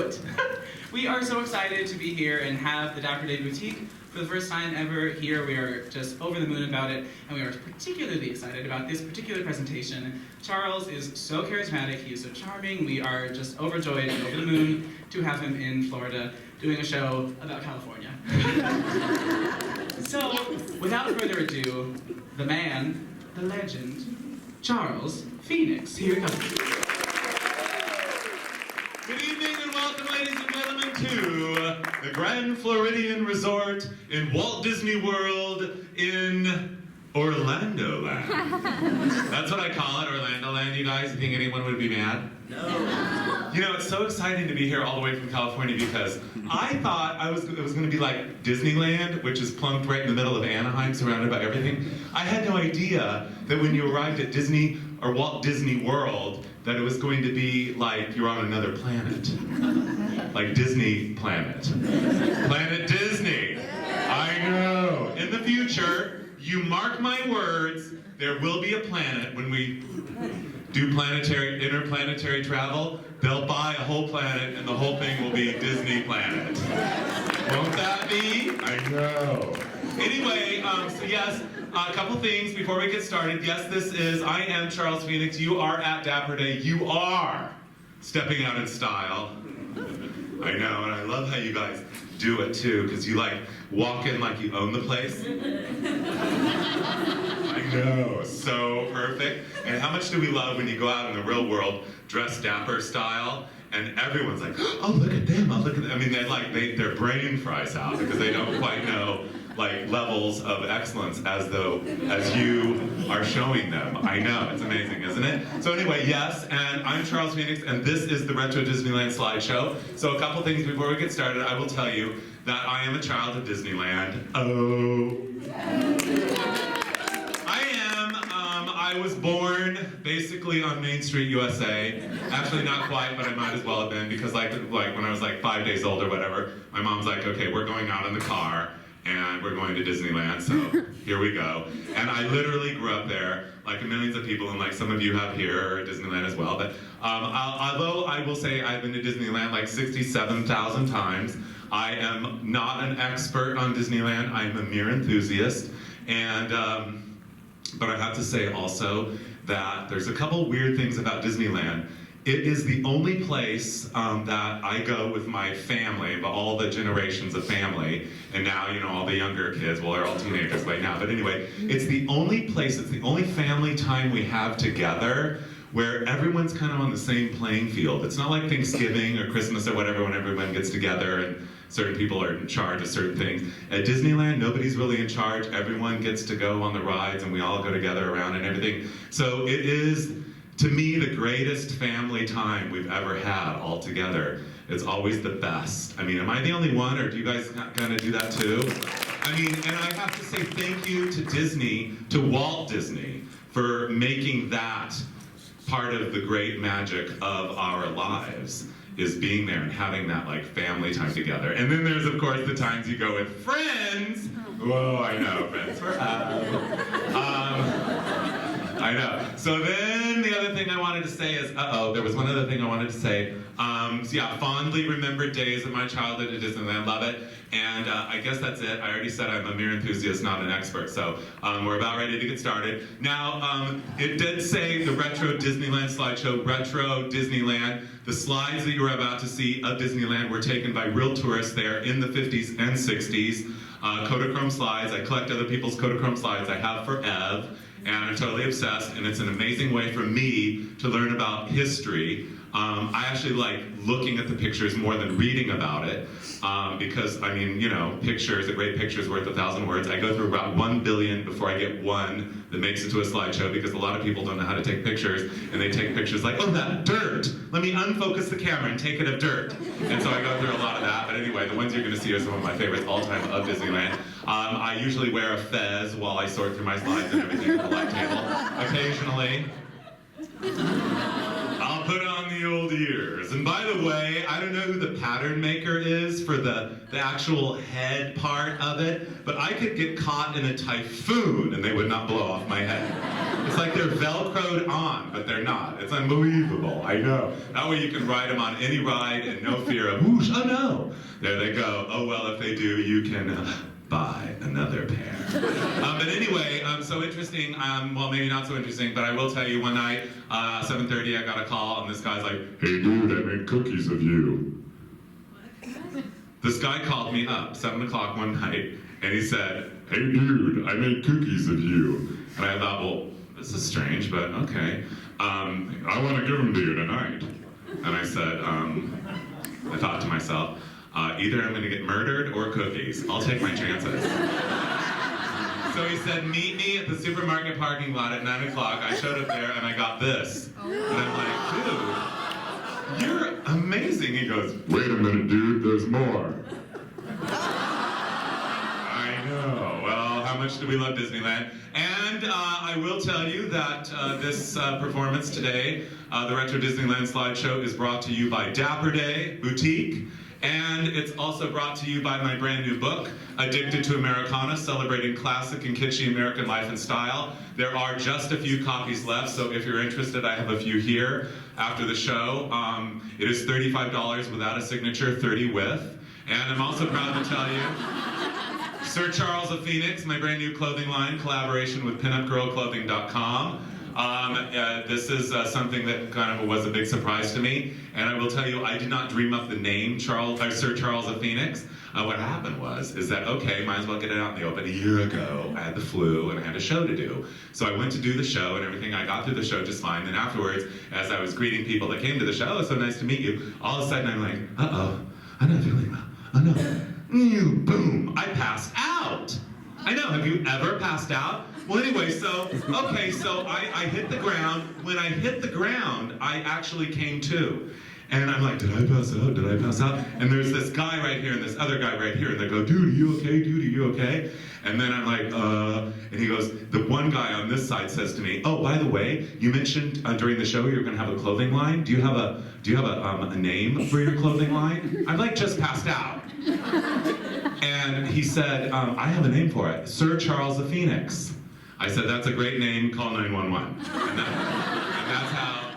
it. We are so excited to be here and have the Dapper Day Boutique for the first time ever here. We are just over the moon about it, and we are particularly excited about this particular presentation. Charles is so charismatic, he is so charming. We are just overjoyed and over the moon to have him in Florida doing a show about California. So, without further ado, the man, the legend, Charles Phoenix. Here he comes. Good evening and welcome, ladies and gentlemen, to the Grand Floridian Resort in Walt Disney World in Orlando Land. That's what I call it, Orlando Land, you guys. You think anyone would be mad? No. You know, it's so exciting to be here all the way from California because I thought it was going to be like Disneyland, which is plunked right in the middle of Anaheim, surrounded by everything. I had no idea that when you arrived at Disney or Walt Disney World, that it was going to be like you're on another planet. Like Disney Planet. Planet Disney. I know. In the future, you mark my words, there will be a planet when we do interplanetary travel. They'll buy a whole planet and the whole thing will be Disney Planet. Won't that be? I know. Anyway, so yes, a couple things before we get started. Yes, I am Charles Phoenix. You are at Dapper Day. You are stepping out in style. I know, and I love how you guys do it too, because you like walk in like you own the place. I know, so perfect. And how much do we love when you go out in the real world dressed Dapper style, and everyone's like, oh, look at them, oh, look at them. I mean, their brain fries out because they don't quite know like levels of excellence as you are showing them. I know, it's amazing, isn't it? So anyway, yes, and I'm Charles Phoenix, and this is the Retro Disneyland slideshow. So a couple things before we get started. I will tell you that I am a child of Disneyland. Oh. I was born basically on Main Street, USA. Actually, not quite, but I might as well have been because like when I was like 5 days old or whatever, my mom's like, okay, we're going out in the car and we're going to Disneyland, so here we go. And I literally grew up there, like millions of people, and like some of you have here, or Disneyland as well. But although I will say I've been to Disneyland like 67,000 times, I am not an expert on Disneyland. I'm a mere enthusiast. And but I have to say also that there's a couple weird things about Disneyland. It is the only place that I go with my family, but all the generations of family, and now, you know, all the younger kids, well, they're all teenagers right now, but anyway, it's the only place, it's the only family time we have together where everyone's kind of on the same playing field. It's not like Thanksgiving or Christmas or whatever when everyone gets together and certain people are in charge of certain things. At Disneyland, nobody's really in charge. Everyone gets to go on the rides and we all go together around and everything. So it is, to me, the greatest family time we've ever had all together. It's always the best. I mean, am I the only one, or do you guys kind of do that too? I mean, and I have to say thank you to Disney, to Walt Disney, for making that part of the great magic of our lives, is being there and having that like family time together. And then there's of course the times you go with friends. Whoa, I know, friends forever. I know. So then the other thing I wanted to say is, there was one other thing I wanted to say. So yeah, fondly remembered days of my childhood at Disneyland, love it. And I guess that's it. I already said I'm a mere enthusiast, not an expert. So we're about ready to get started. Now, it did say the Retro Disneyland slideshow, Retro Disneyland. The slides that you were about to see of Disneyland were taken by real tourists there in the 50s and 60s. Kodachrome slides. I collect other people's Kodachrome slides. I have forever. And I'm totally obsessed, and it's an amazing way for me to learn about history. I actually like looking at the pictures more than reading about it, because, I mean, you know, pictures, a great picture is worth 1,000 words. I go through about 1 billion before I get one that makes it to a slideshow, because a lot of people don't know how to take pictures, and they take pictures like, oh, that dirt! Let me unfocus the camera and take it of dirt. And so I go through a lot of that, but anyway, the ones you're gonna see are some of my favorites all time of Disneyland. I usually wear a fez while I sort through my slides and everything at the light table. Occasionally, I'll put on the old ears. And by the way, I don't know who the pattern maker is for the actual head part of it, but I could get caught in a typhoon and they would not blow off my head. It's like they're Velcroed on, but they're not. It's unbelievable, I know. That way you can ride them on any ride and no fear of, whoosh, oh no. There they go. Oh well, if they do, you can buy another pair. But anyway, so interesting, well maybe not so interesting, but I will tell you one night, 7:30 I got a call and this guy's like, hey dude, I made cookies of you. This guy called me up, 7 o'clock one night, and he said, hey dude, I made cookies of you. And I thought, well, this is strange, but okay. I want to give them to you tonight. And I said, I thought to myself, either I'm going to get murdered or cookies. I'll take my chances. So he said, meet me at the supermarket parking lot at 9 o'clock. I showed up there and I got this. And I'm like, dude, you're amazing. He goes, wait a minute, dude, there's more. I know. Well, how much do we love Disneyland? And I will tell you that this performance today, the Retro Disneyland slideshow, is brought to you by Dapper Boutique. And it's also brought to you by my brand new book, Addicted to Americana, celebrating classic and kitschy American life and style. There are just a few copies left, so if you're interested, I have a few here after the show. It is $35 without a signature, 30 with. And I'm also proud to tell you, Sir Charles of Phoenix, my brand new clothing line, collaboration with PinUpGirlClothing.com. This is something that kind of was a big surprise to me, and I will tell you, I did not dream up the name Sir Charles of Phoenix. What happened is that, okay, might as well get it out in the open. A year ago, I had the flu and I had a show to do. So I went to do the show and everything. I got through the show just fine. Then afterwards, as I was greeting people that came to the show, oh, so nice to meet you, all of a sudden I'm like, uh-oh, I'm not feeling well. Oh no. Boom, I passed out. I know, have you ever passed out? Well, anyway, so I hit the ground. When I hit the ground, I actually came to. And I'm like, did I pass out? Did I pass out? And there's this guy right here and this other guy right here. And they go, dude, are you okay? Dude, are you okay? And then I'm like, and he goes, the one guy on this side says to me, oh, by the way, you mentioned during the show you're going to have a clothing line. Do you have a name for your clothing line? I'm like, just passed out. And he said, I have a name for it, Sir Charles of Phoenix. I said, that's a great name, call 911. And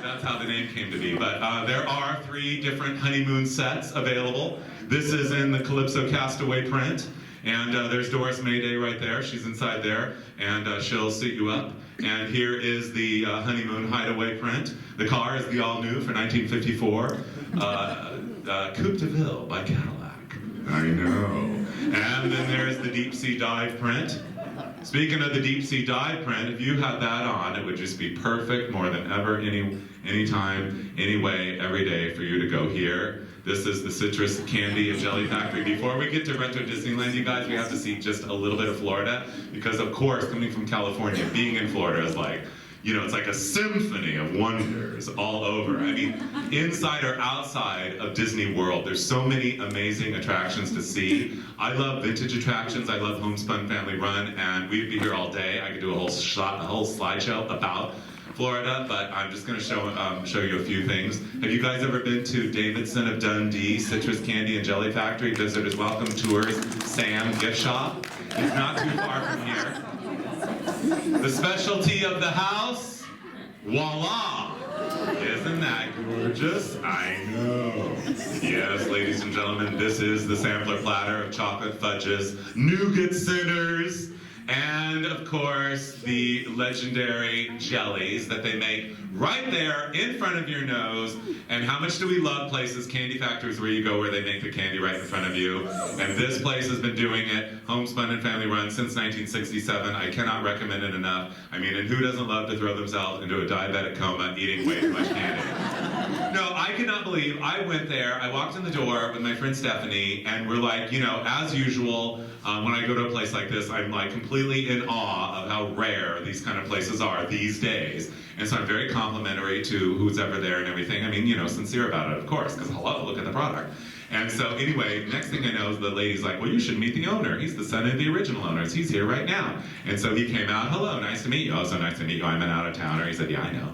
that's how the name came to be. But there are 3 different honeymoon sets available. This is in the Calypso Castaway print. And there's Doris Mayday right there. She's inside there. And she'll suit you up. And here is the honeymoon hideaway print. The car is the all-new for 1954. Coupe de Ville by Cadillac. I know. And then there's the deep sea dive print. Speaking of the deep sea dive print, if you had that on, it would just be perfect more than ever, anytime, anyway, every day for you to go here. This is the Citrus Candy and Jelly Factory. Before we get to Retro Disneyland, you guys, we have to see just a little bit of Florida, because of course, coming from California, being in Florida is like, you know, it's like a symphony of wonders all over. I mean, inside or outside of Disney World, there's so many amazing attractions to see. I love vintage attractions. I love Homespun Family Run, and we'd be here all day. I could do a whole slideshow about Florida, but I'm just going to show you a few things. Have you guys ever been to Davidson of Dundee, Citrus Candy and Jelly Factory, Visitors Welcome Tours, Sam Gift Shop? It's not too far from here. The specialty of the house, voila! Isn't that gorgeous? I know. Yes, ladies and gentlemen, this is the sampler platter of chocolate fudges, nougat centers, and of course, the legendary jellies that they make right there in front of your nose. And how much do we love places, candy factories where you go where they make the candy right in front of you. And this place has been doing it, Homespun and Family Run, since 1967. I cannot recommend it enough. I mean, and who doesn't love to throw themselves into a diabetic coma eating way too much candy? No, I could not believe, I went there, I walked in the door with my friend Stephanie, and we're like, you know, as usual, when I go to a place like this, I'm like completely in awe of how rare these kind of places are these days. And so I'm very complimentary to who's ever there and everything. I mean, you know, sincere about it, of course, because hello, look at the product. And so anyway, next thing I know, the lady's like, well, you should meet the owner. He's the son of the original owners. He's here right now. And so he came out, hello, nice to meet you. Oh, so nice to meet you. I'm an out-of-towner. He said, yeah, I know.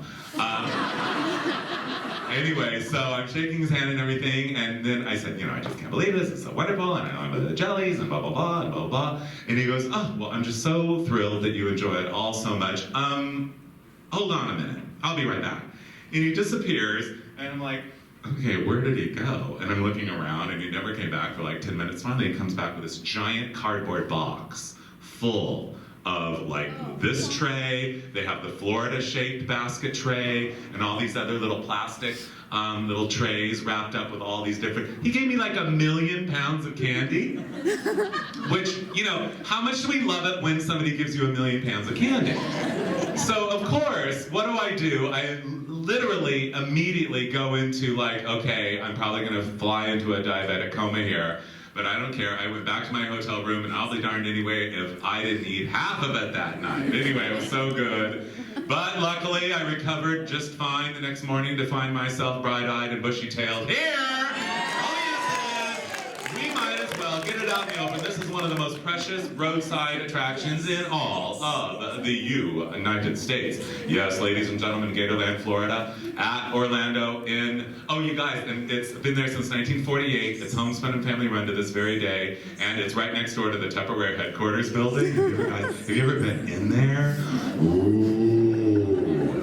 Anyway, so I'm shaking his hand and everything, and then I said, I just can't believe this, it's so wonderful, and I love the jellies, and blah, blah, blah, and blah, blah. And he goes, oh, well, I'm just so thrilled that you enjoy it all so much. Hold on a minute, I'll be right back. And he disappears, and I'm like, okay, where did he go? And I'm looking around, and he never came back for like 10 minutes. Finally, he comes back with this giant cardboard box full of this tray. They have the Florida-shaped basket tray, and all these other little plastic little trays wrapped up with all these different. He gave me like 1 million pounds of candy, which, how much do we love it when somebody gives you 1 million pounds of candy? So of course, what do? I literally immediately go into okay, I'm probably gonna fly into a diabetic coma here, but I don't care. I went back to my hotel room, and I'll be darned anyway if I didn't eat half of it that night. Anyway, it was so good. But luckily, I recovered just fine the next morning to find myself bright-eyed and bushy-tailed here. Oh yes, it is. We might as well get it out in the open. This is one of the most precious roadside attractions in all of the United States. Yes, ladies and gentlemen, Gatorland, Florida, at Orlando you guys, and it's been there since 1948. It's homespun and family run to this very day, and it's right next door to the Tupperware headquarters building. Have you ever been in there? Ooh.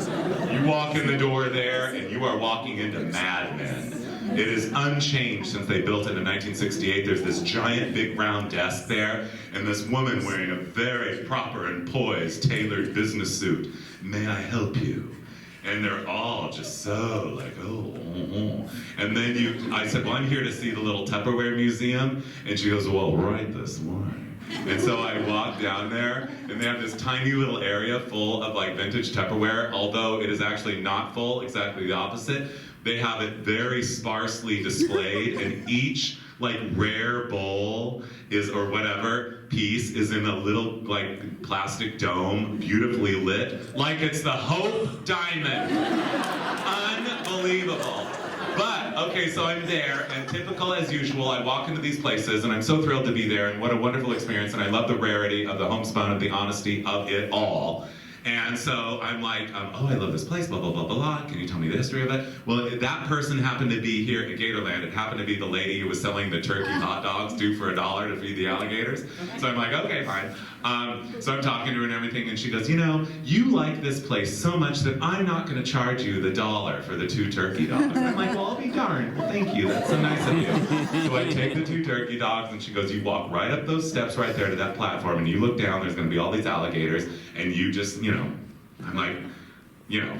You walk in the door there, and you are walking into Mad Men. It is unchanged since they built it in 1968. There's this giant, big, round desk there, and this woman wearing a very proper and poised, tailored business suit. May I help you? And they're all just so And then I said, well, I'm here to see the little Tupperware museum. And she goes, well, right this way. And so I walked down there, and they have this tiny little area full of vintage Tupperware, although it is actually not full, exactly the opposite. They have it very sparsely displayed, and each rare bowl or whatever piece is in a little plastic dome, beautifully lit, like it's the Hope Diamond. Unbelievable. But, okay, so I'm there, and typical as usual, I walk into these places, and I'm so thrilled to be there, and what a wonderful experience, and I love the rarity of the homespun, of the honesty of it all. And so I'm like, oh, I love this place, blah, blah, blah, blah, blah. Can you tell me the history of it? Well, that person happened to be here at Gatorland. It happened to be the lady who was selling the turkey hot dogs due for $1 to feed the alligators. So I'm like, okay, fine. So I'm talking to her and everything, and she goes, you like this place so much that I'm not going to charge you the $1 for the 2 turkey dogs. And I'm like, well, I'll be darned. Well, thank you. That's so nice of you. So I take the 2 turkey dogs, and she goes, you walk right up those steps right there to that platform, and you look down, there's going to be all these alligators, and you just, I'm like,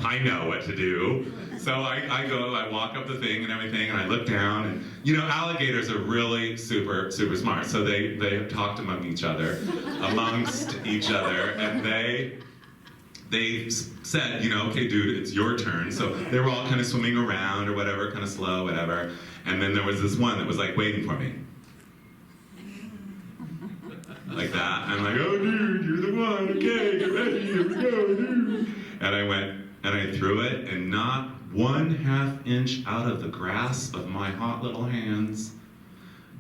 I know what to do. So I go, I walk up the thing and everything, and I look down, and alligators are really super, super smart. So they have talked amongst each other, and they said, okay, dude, it's your turn. So they were all kind of swimming around or whatever, kind of slow, whatever. And then there was this one that was waiting for me. Like that. I'm like, oh, dude, you're the one. Okay, get ready. Here we go, dude. And I went, and I threw it, and not 1/2 inch out of the grasp of my hot little hands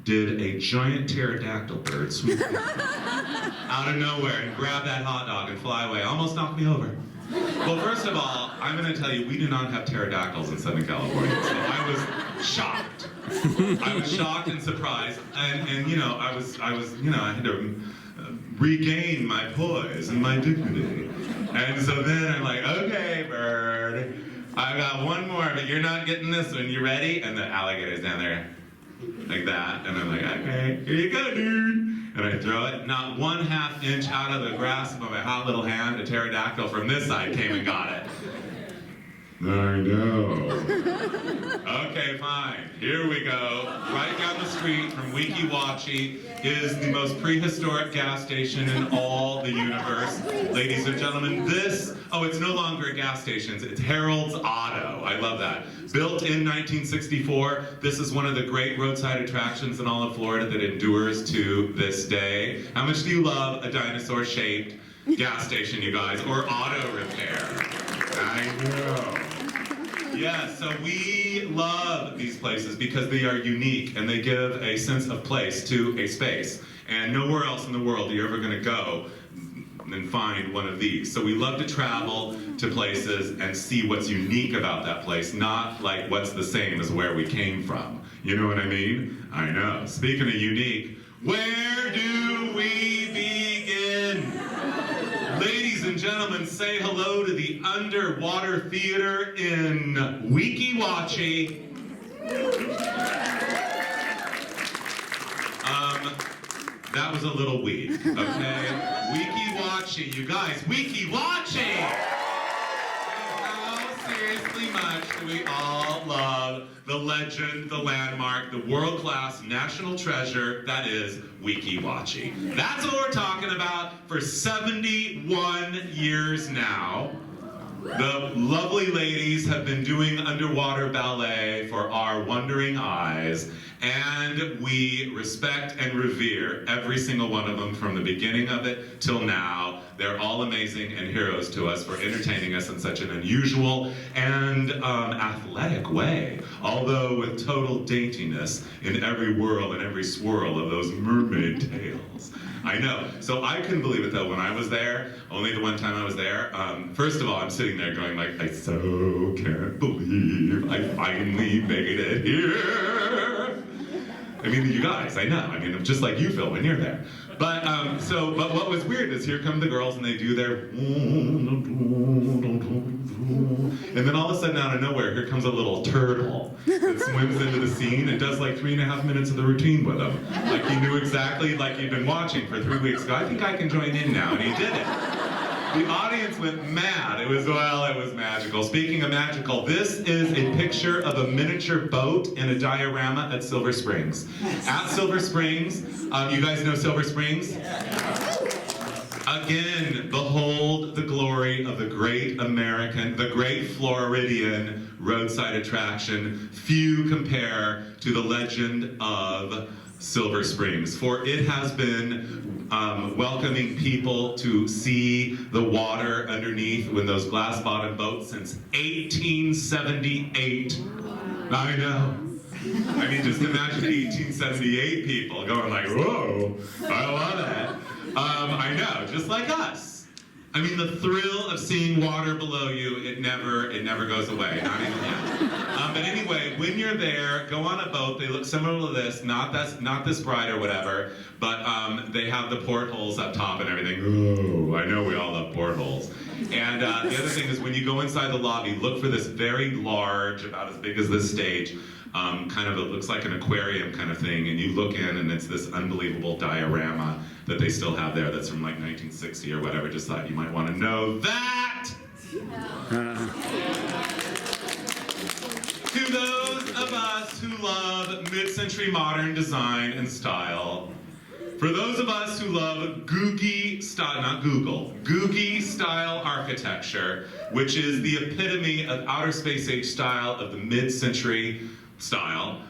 did a giant pterodactyl bird swoop out of nowhere and grab that hot dog and fly away. Almost knocked me over. Well, first of all, I'm going to tell you, we do not have pterodactyls in Southern California, so I was shocked. I was shocked and surprised, and I had to regain my poise and my dignity. And so then I'm like, okay, bird, I got one more, but you're not getting this one. You ready? And the alligator's down there like that, and I'm like, okay, here you go, dude. And I throw it, not 1/2 inch out of the grasp of my hot little hand, a pterodactyl from this side came and got it. I know. Okay, fine. Here we go. Right down the street from Weeki Wachee is the most prehistoric gas station in all the universe. Ladies and gentlemen, it's no longer a gas station. It's Harold's Auto. I love that. Built in 1964, this is one of the great roadside attractions in all of Florida that endures to this day. How much do you love a dinosaur-shaped gas station, you guys, or auto repair? I know. Yeah, so we love these places because they are unique and they give a sense of place to a space. And nowhere else in the world are you ever going to go and find one of these. So we love to travel to places and see what's unique about that place, not like what's the same as where we came from. You know what I mean? I know. Speaking of unique, where do we begin? Ladies and gentlemen, say hello to the Underwater Theater in Weeki Wachee. That was a little weak, okay? Weeki Wachee, you guys, Weeki Wachee! How seriously much do we all love the legend, the landmark, the world-class national treasure that is Weeki Wachee. That's what we're talking about for 71 years now. The lovely ladies have been doing underwater ballet for our wondering eyes, and we respect and revere every single one of them from the beginning of it till now. They're all amazing and heroes to us for entertaining us in such an unusual and athletic way, although with total daintiness in every whirl and every swirl of those mermaid tails. I know. So I couldn't believe it though when I was there, only the one time I was there. First of all, I'm sitting there going like, I so can't believe I finally made it here. I mean, you guys, I know. I mean, I'm just like you, Phil, when you're there. But but what was weird is here come the girls and they do their, and then all of a sudden out of nowhere, here comes a little turtle that swims into the scene and does like 3.5 minutes of the routine with them. Like he knew exactly, like he'd been watching for 3 weeks ago. I think I can join in now, and he did it. The audience went mad. It was magical. Speaking of magical, this is a picture of a miniature boat in a diorama at Silver Springs. At Silver Springs, you guys know Silver Springs? Again, behold the glory of the great Floridian roadside attraction. Few compare to the legend of Silver Springs, for it has been welcoming people to see the water underneath with those glass-bottom boats since 1878. I know. I mean, just imagine 1878 people going like, whoa, I love that. I know, just like us. I mean, the thrill of seeing water below you, it never goes away, not even yet. But anyway, when you're there, go on a boat. They look similar to this, not this bright or whatever, but they have the portholes up top and everything. Oh, I know we all love portholes. And the other thing is when you go inside the lobby, look for this very large, about as big as this stage, kind of, it looks like an aquarium kind of thing, and you look in and it's this unbelievable diorama that they still have there that's from like 1960 or whatever. Just thought you might want to know that. To those of us who love mid-century modern design and style, for those of us who love Googie style, not Google, Googie style architecture, which is the epitome of outer space age style of the mid-century style,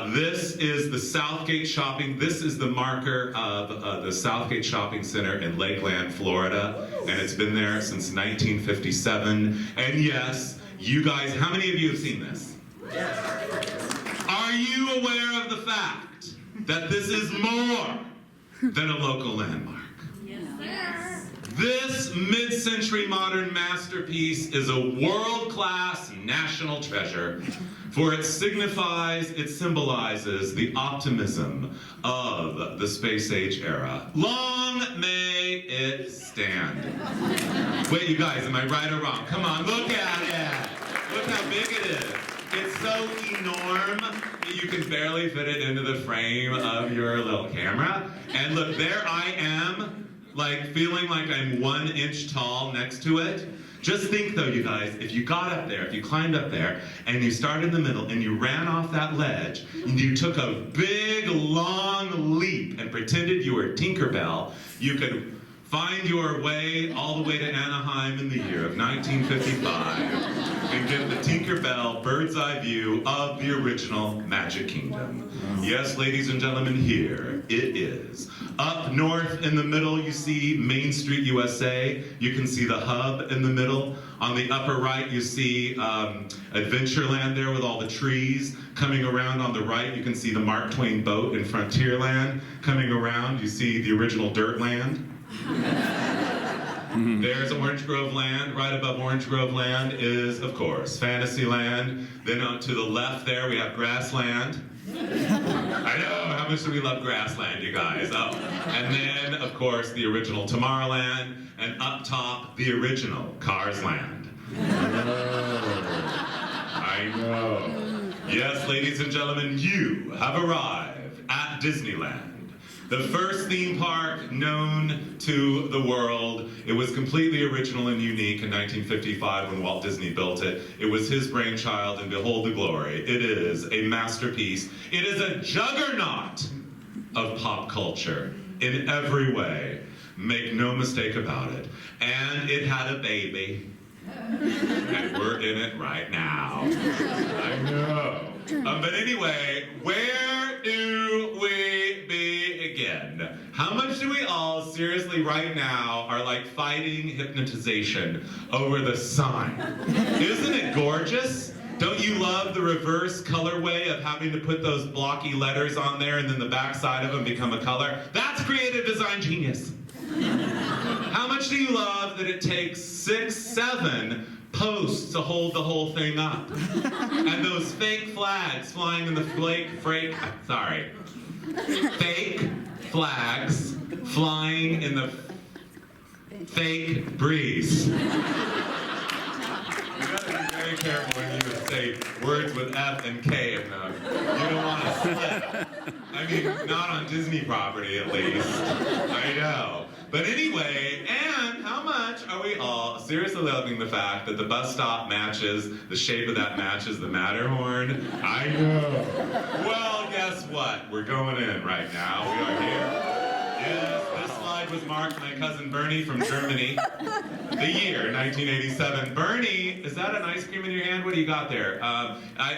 this is the Southgate Shopping. This is the marker of the Southgate Shopping Center in Lakeland, Florida, and it's been there since 1957. And yes, you guys, how many of you have seen this? Yes. Are you aware of the fact that this is more than a local landmark? Yes. This mid-century modern masterpiece is a world-class national treasure, for it symbolizes the optimism of the space age era. Long may it stand. Wait, you guys, am I right or wrong? Come on, look at it. Look how big it is. It's so enormous that you can barely fit it into the frame of your little camera. And look, there I am, like feeling like I'm 1 inch tall next to it. Just think though, you guys, if you got up there, if you climbed up there, and you started in the middle, and you ran off that ledge, and you took a big, long leap and pretended you were Tinkerbell, you could find your way all the way to Anaheim in the year of 1955 and get the Tinkerbell bird's eye view of the original Magic Kingdom. Yes, ladies and gentlemen, here it is. Up north in the middle, you see Main Street, USA. You can see the hub in the middle. On the upper right, you see Adventureland there with all the trees. Coming around on the right, you can see the Mark Twain boat in Frontierland. Coming around, you see the original Dirtland. There's Orange Grove Land. Right above Orange Grove Land is, of course, Fantasyland. Then on to the left there, we have Grassland. I know, how much do we love Grassland, you guys? Oh, and then, of course, the original Tomorrowland, and up top, the original Cars Land. I know. Yes, ladies and gentlemen, you have arrived at Disneyland. The first theme park known to the world. It was completely original and unique in 1955 when Walt Disney built it. It was his brainchild, and behold the glory. It is a masterpiece. It is a juggernaut of pop culture in every way. Make no mistake about it. And it had a baby. And we're in it right now. I know. But anyway, where do we begin? How much do we all seriously right now are like fighting hypnotization over the sign? Isn't it gorgeous? Don't you love the reverse colorway of having to put those blocky letters on there and then the back side of them become a color? That's creative design genius. How much do you love that it takes 6, 7 posts to hold the whole thing up? And those fake flags flying in the fake flags flying in the fake breeze. You gotta be very careful when you say words with F and K in them. You don't want to slip. I mean, not on Disney property at least. I know. But anyway, and how much are we all seriously loving the fact that the bus stop matches, the shape of that matches the Matterhorn? I know. Well, guess what? We're going in right now. We are here. Yes, this slide was marked my cousin Bernie from Germany. The year 1987. Bernie, is that an ice cream in your hand? What do you got there?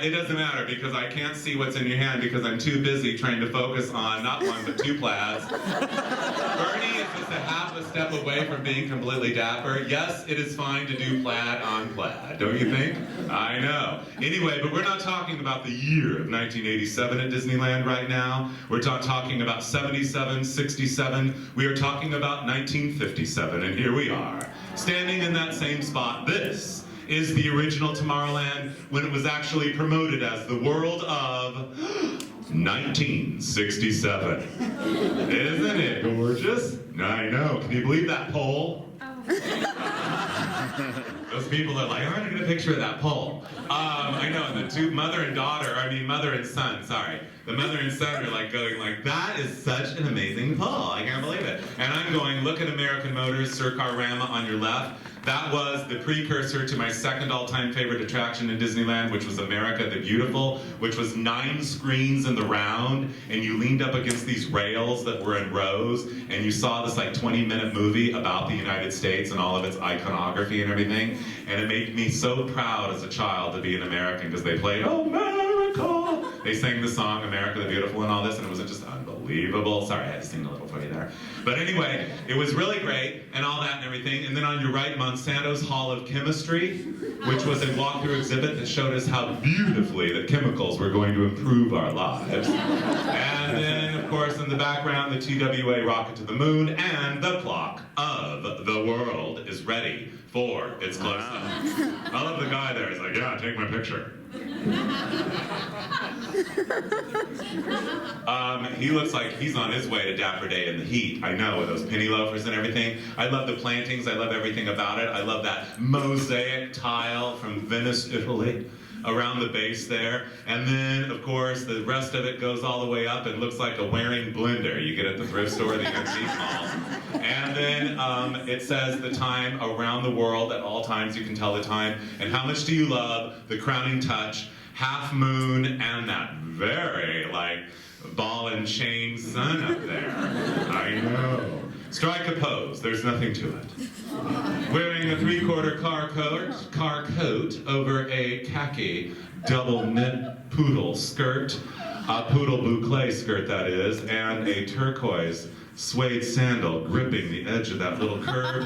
It doesn't matter because I can't see what's in your hand because I'm too busy trying to focus on not one but 2 plaids. Bernie is just a half a step away from being completely dapper. Yes, it is fine to do plaid on plaid, don't you think? I know. Anyway, but we're not talking about the year of 1987 at Disneyland right now. We're talking about 77, 67. We are talking about 1957, and here we are. Standing in that same spot, this is the original Tomorrowland when it was actually promoted as the world of 1967. Isn't it gorgeous? I know. Can you believe that pole? Those people are like, I'm gonna get a picture of that pole. I know, and the two mother and son, sorry. The mother and son are like going like, that is such an amazing pole. I can't believe it. And I'm going, look at American Motors, Circarama on your left. That was the precursor to my second all-time favorite attraction in Disneyland, which was America the Beautiful, which was 9 screens in the round, and you leaned up against these rails that were in rows, and you saw this like 20-minute movie about the United States and all of its iconography and everything, and it made me so proud as a child to be an American because they played America. They sang the song America the Beautiful and all this, and it was just unbelievable. Sorry, I had to sing a little for you there. But anyway, it was really great and all that and everything. And then on your right, Monsanto's Hall of Chemistry, which was a walkthrough exhibit that showed us how beautifully the chemicals were going to improve our lives. And then, of course, in the background, the TWA rocket to the moon, and the clock of the world is ready for its close-up. I love the guy there. He's like, yeah, take my picture. He looks like he's on his way to Dapper Day in the heat. I know, with those penny loafers and everything. I love the plantings. I love everything about it. I love that mosaic tile from Venice, Italy, around the base there. And then, of course, the rest of it goes all the way up and looks like a wearing blender you get at the thrift store, the antique malls. And then it says the time around the world. At all times you can tell the time. And how much do you love the crowning touch, half moon, and that very, like, ball and chain sun up there. I know. Strike a pose, there's nothing to it. Wearing a three-quarter car coat over a khaki double knit poodle skirt, a poodle boucle skirt that is, and a turquoise suede sandal gripping the edge of that little curve.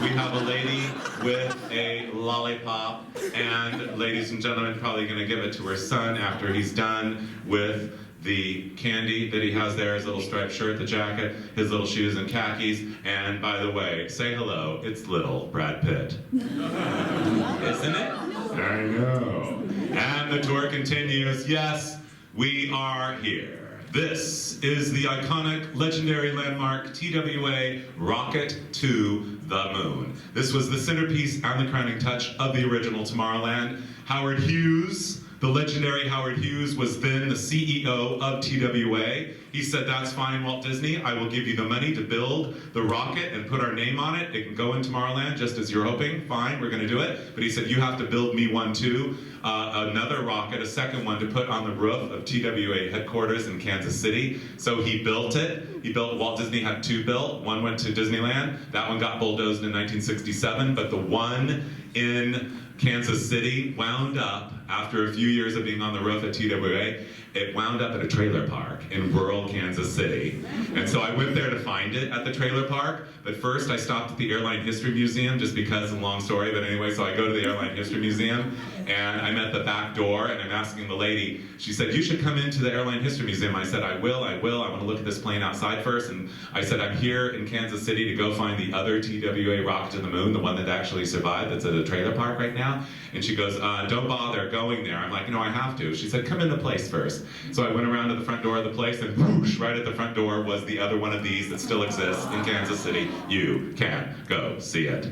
We have a lady with a lollipop, and ladies and gentlemen, probably gonna give it to her son after he's done with the candy that he has there, his little striped shirt, the jacket, his little shoes and khakis, and by the way, say hello, it's little Brad Pitt. Isn't it? I know. And the tour continues. Yes, we are here. This is the iconic, legendary landmark TWA Rocket to the Moon. This was the centerpiece and the crowning touch of the original Tomorrowland. Howard Hughes, the legendary Howard Hughes, was then the CEO of TWA. He said, that's fine, Walt Disney. I will give you the money to build the rocket and put our name on it. It can go in Tomorrowland just as you're hoping. Fine, we're gonna do it. But he said, you have to build me one too. Another rocket, a second one to put on the roof of TWA headquarters in Kansas City. So he built it. Walt Disney had two built. One went to Disneyland. That one got bulldozed in 1967. But the one in Kansas City wound up, after a few years of being on the roof at TWA, it wound up at a trailer park in rural Kansas City. And so I went there to find it at the trailer park, but first I stopped at the Airline History Museum just because, a long story, but anyway, so I go to the Airline History Museum, and I'm at the back door, and I'm asking the lady, she said, you should come into the Airline History Museum. I said, I will, I want to look at this plane outside first, and I said, I'm here in Kansas City to go find the other TWA rocket to the moon, the one that actually survived, that's at a trailer park right now. And she goes, don't bother going there. I'm like, no, I have to. She said, come in the place first. So I went around to the front door of the place, and whoosh, right at the front door was the other one of these that still exists in Kansas City. You can go see it.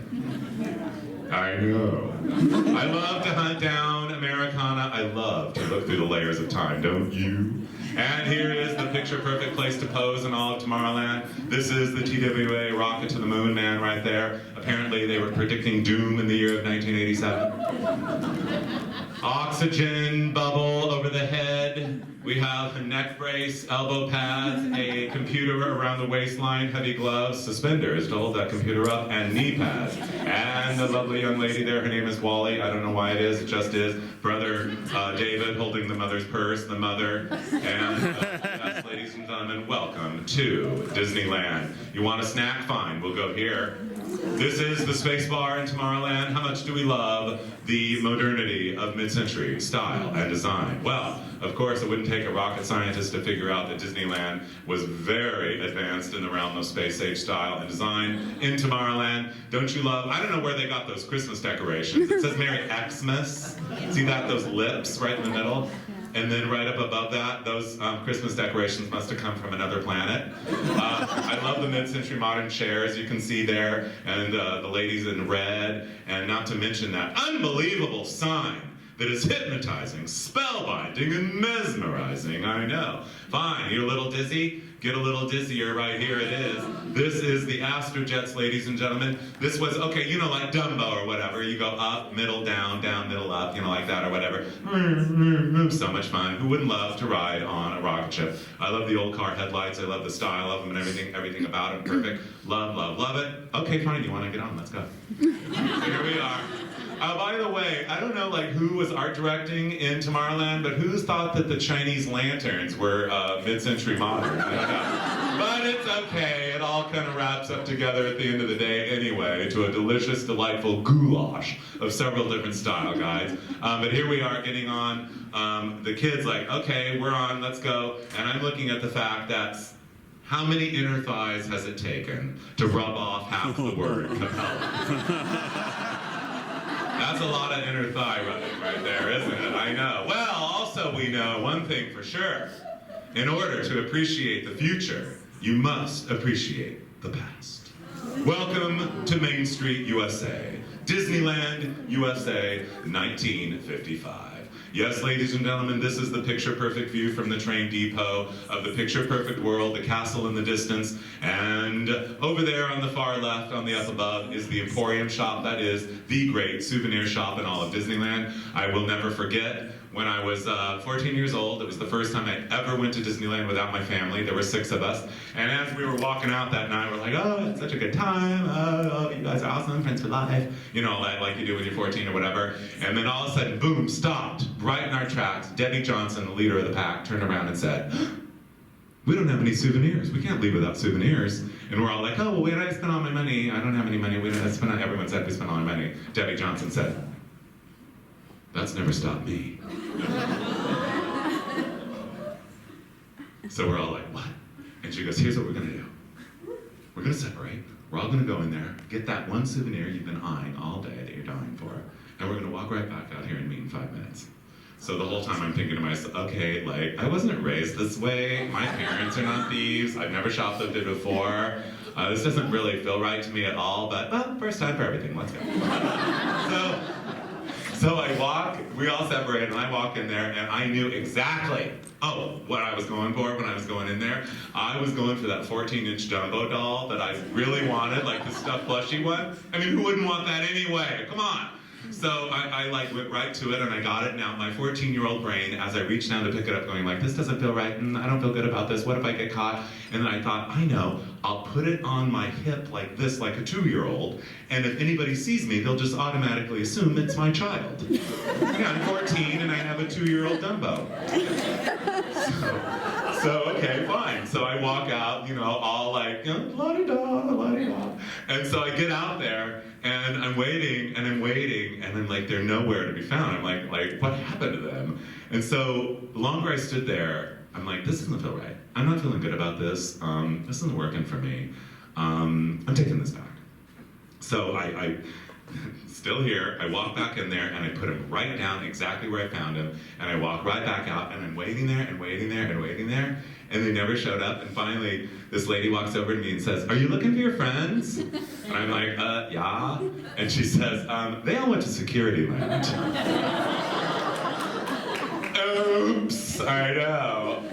I know. I love to hunt down Americana. I love to look through the layers of time, don't you? And here is the picture-perfect place to pose in all of Tomorrowland. This is the TWA rocket to the moon man right there. Apparently they were predicting doom in the year of 1987. Oxygen bubble over the head. We have a neck brace, elbow pads, a computer around the waistline, heavy gloves, suspenders to hold that computer up, and knee pads. And the lovely young lady there, her name is Wally. I don't know why it is, it just is. Brother David holding the mother's purse, the mother. And yes, ladies and gentlemen, welcome to Disneyland. You want a snack? Fine, we'll go here. This is the Space Bar in Tomorrowland. How much do we love the modernity of mid-century style and design? Well, of course, it wouldn't take a rocket scientist to figure out that Disneyland was very advanced in the realm of space-age style and design. In Tomorrowland, don't you love, I don't know where they got those Christmas decorations. It says Merry Xmas. See that, those lips right in the middle? And then right up above that, those Christmas decorations must have come from another planet. I love the mid-century modern chairs you can see there, and the ladies in red, and not to mention that unbelievable sign that is hypnotizing, spellbinding, and mesmerizing, I know. Fine, you're a little dizzy? Get a little dizzier, right here it is. This is the Astrojets, ladies and gentlemen. This was, okay, you know, like Dumbo or whatever. You go up, middle, down, down, middle, up, you know, like that or whatever. So much fun. Who wouldn't love to ride on a rocket ship? I love the old car headlights. I love the style of them and everything about them. Perfect. Love, love, love it. Okay, fine, you want to get on? Let's go. So here we are. By the way, I don't know like who was art directing in Tomorrowland, but who's thought that the Chinese lanterns were mid-century modern? I don't know. But it's okay. It all kind of wraps up together at the end of the day anyway to a delicious, delightful goulash of several different style guides. But here we are getting on. The kids like, okay, we're on, let's go. And I'm looking at the fact that how many inner thighs has it taken to rub off half the word Capella? That's a lot of inner thigh rubbing right there, isn't it? I know. Well, also we know one thing for sure. In order to appreciate the future, you must appreciate the past. Welcome to Main Street, USA. Disneyland, USA, 1955. Yes, ladies and gentlemen, this is the picture-perfect view from the train depot of the picture-perfect world, the castle in the distance, and over there on the far left, on the up above, is the Emporium shop. That is the great souvenir shop in all of Disneyland. I will never forget when I was 14 years old. It was the first time I ever went to Disneyland without my family. There were 6 of us. And as we were walking out that night, we're like, oh, it's such a good time. Oh, you guys are awesome, friends for life. You know, like you do when you're 14 or whatever. And then all of a sudden, boom, stopped right in our tracks. Debbie Johnson, the leader of the pack, turned around and said, we don't have any souvenirs. We can't leave without souvenirs. And we're all like, oh, well, where did I spend all my money? I don't have any money. Everyone said we spent all our money. Debbie Johnson said, that's never stopped me. So we're all like, what? And she goes, here's what we're gonna do. We're gonna separate. We're all gonna go in there, get that one souvenir you've been eyeing all day that you're dying for, and we're gonna walk right back out here and meet in 5 minutes. So the whole time I'm thinking to myself, okay, like, I wasn't raised this way. My parents are not thieves. I've never shoplifted before. This doesn't really feel right to me at all, but, well, first time for everything, let's go. So I walk, we all separate, and I walk in there, and I knew exactly, what I was going for when I was going in there. I was going for that 14-inch Dumbo doll that I really wanted, like the stuffed plushie one. I mean, who wouldn't want that anyway? Come on. So I like went right to it and I got it. Now my 14-year-old brain, as I reached down to pick it up, going like, this doesn't feel right, and I don't feel good about this, what if I get caught? And then I thought, I know, I'll put it on my hip like this, like a 2-year-old, and if anybody sees me, they'll just automatically assume it's my child. Yeah, I'm 14 and I have a 2-year-old Dumbo. So okay, fine. So I walk out, you know, all like, la-di-da, la-di-da. And so I get out there, and I'm waiting, and then like they're nowhere to be found. I'm like, what happened to them? And so the longer I stood there, I'm like, this doesn't feel right. I'm not feeling good about this. This isn't working for me. I'm taking this back. So I still here, I walk back in there and I put him right down exactly where I found him, and I walk right back out, and I'm waiting there and waiting there and waiting there, and they never showed up. And finally, this lady walks over to me and says, are you looking for your friends? And I'm like, yeah. And she says, they all went to Securityland. Oops, I know.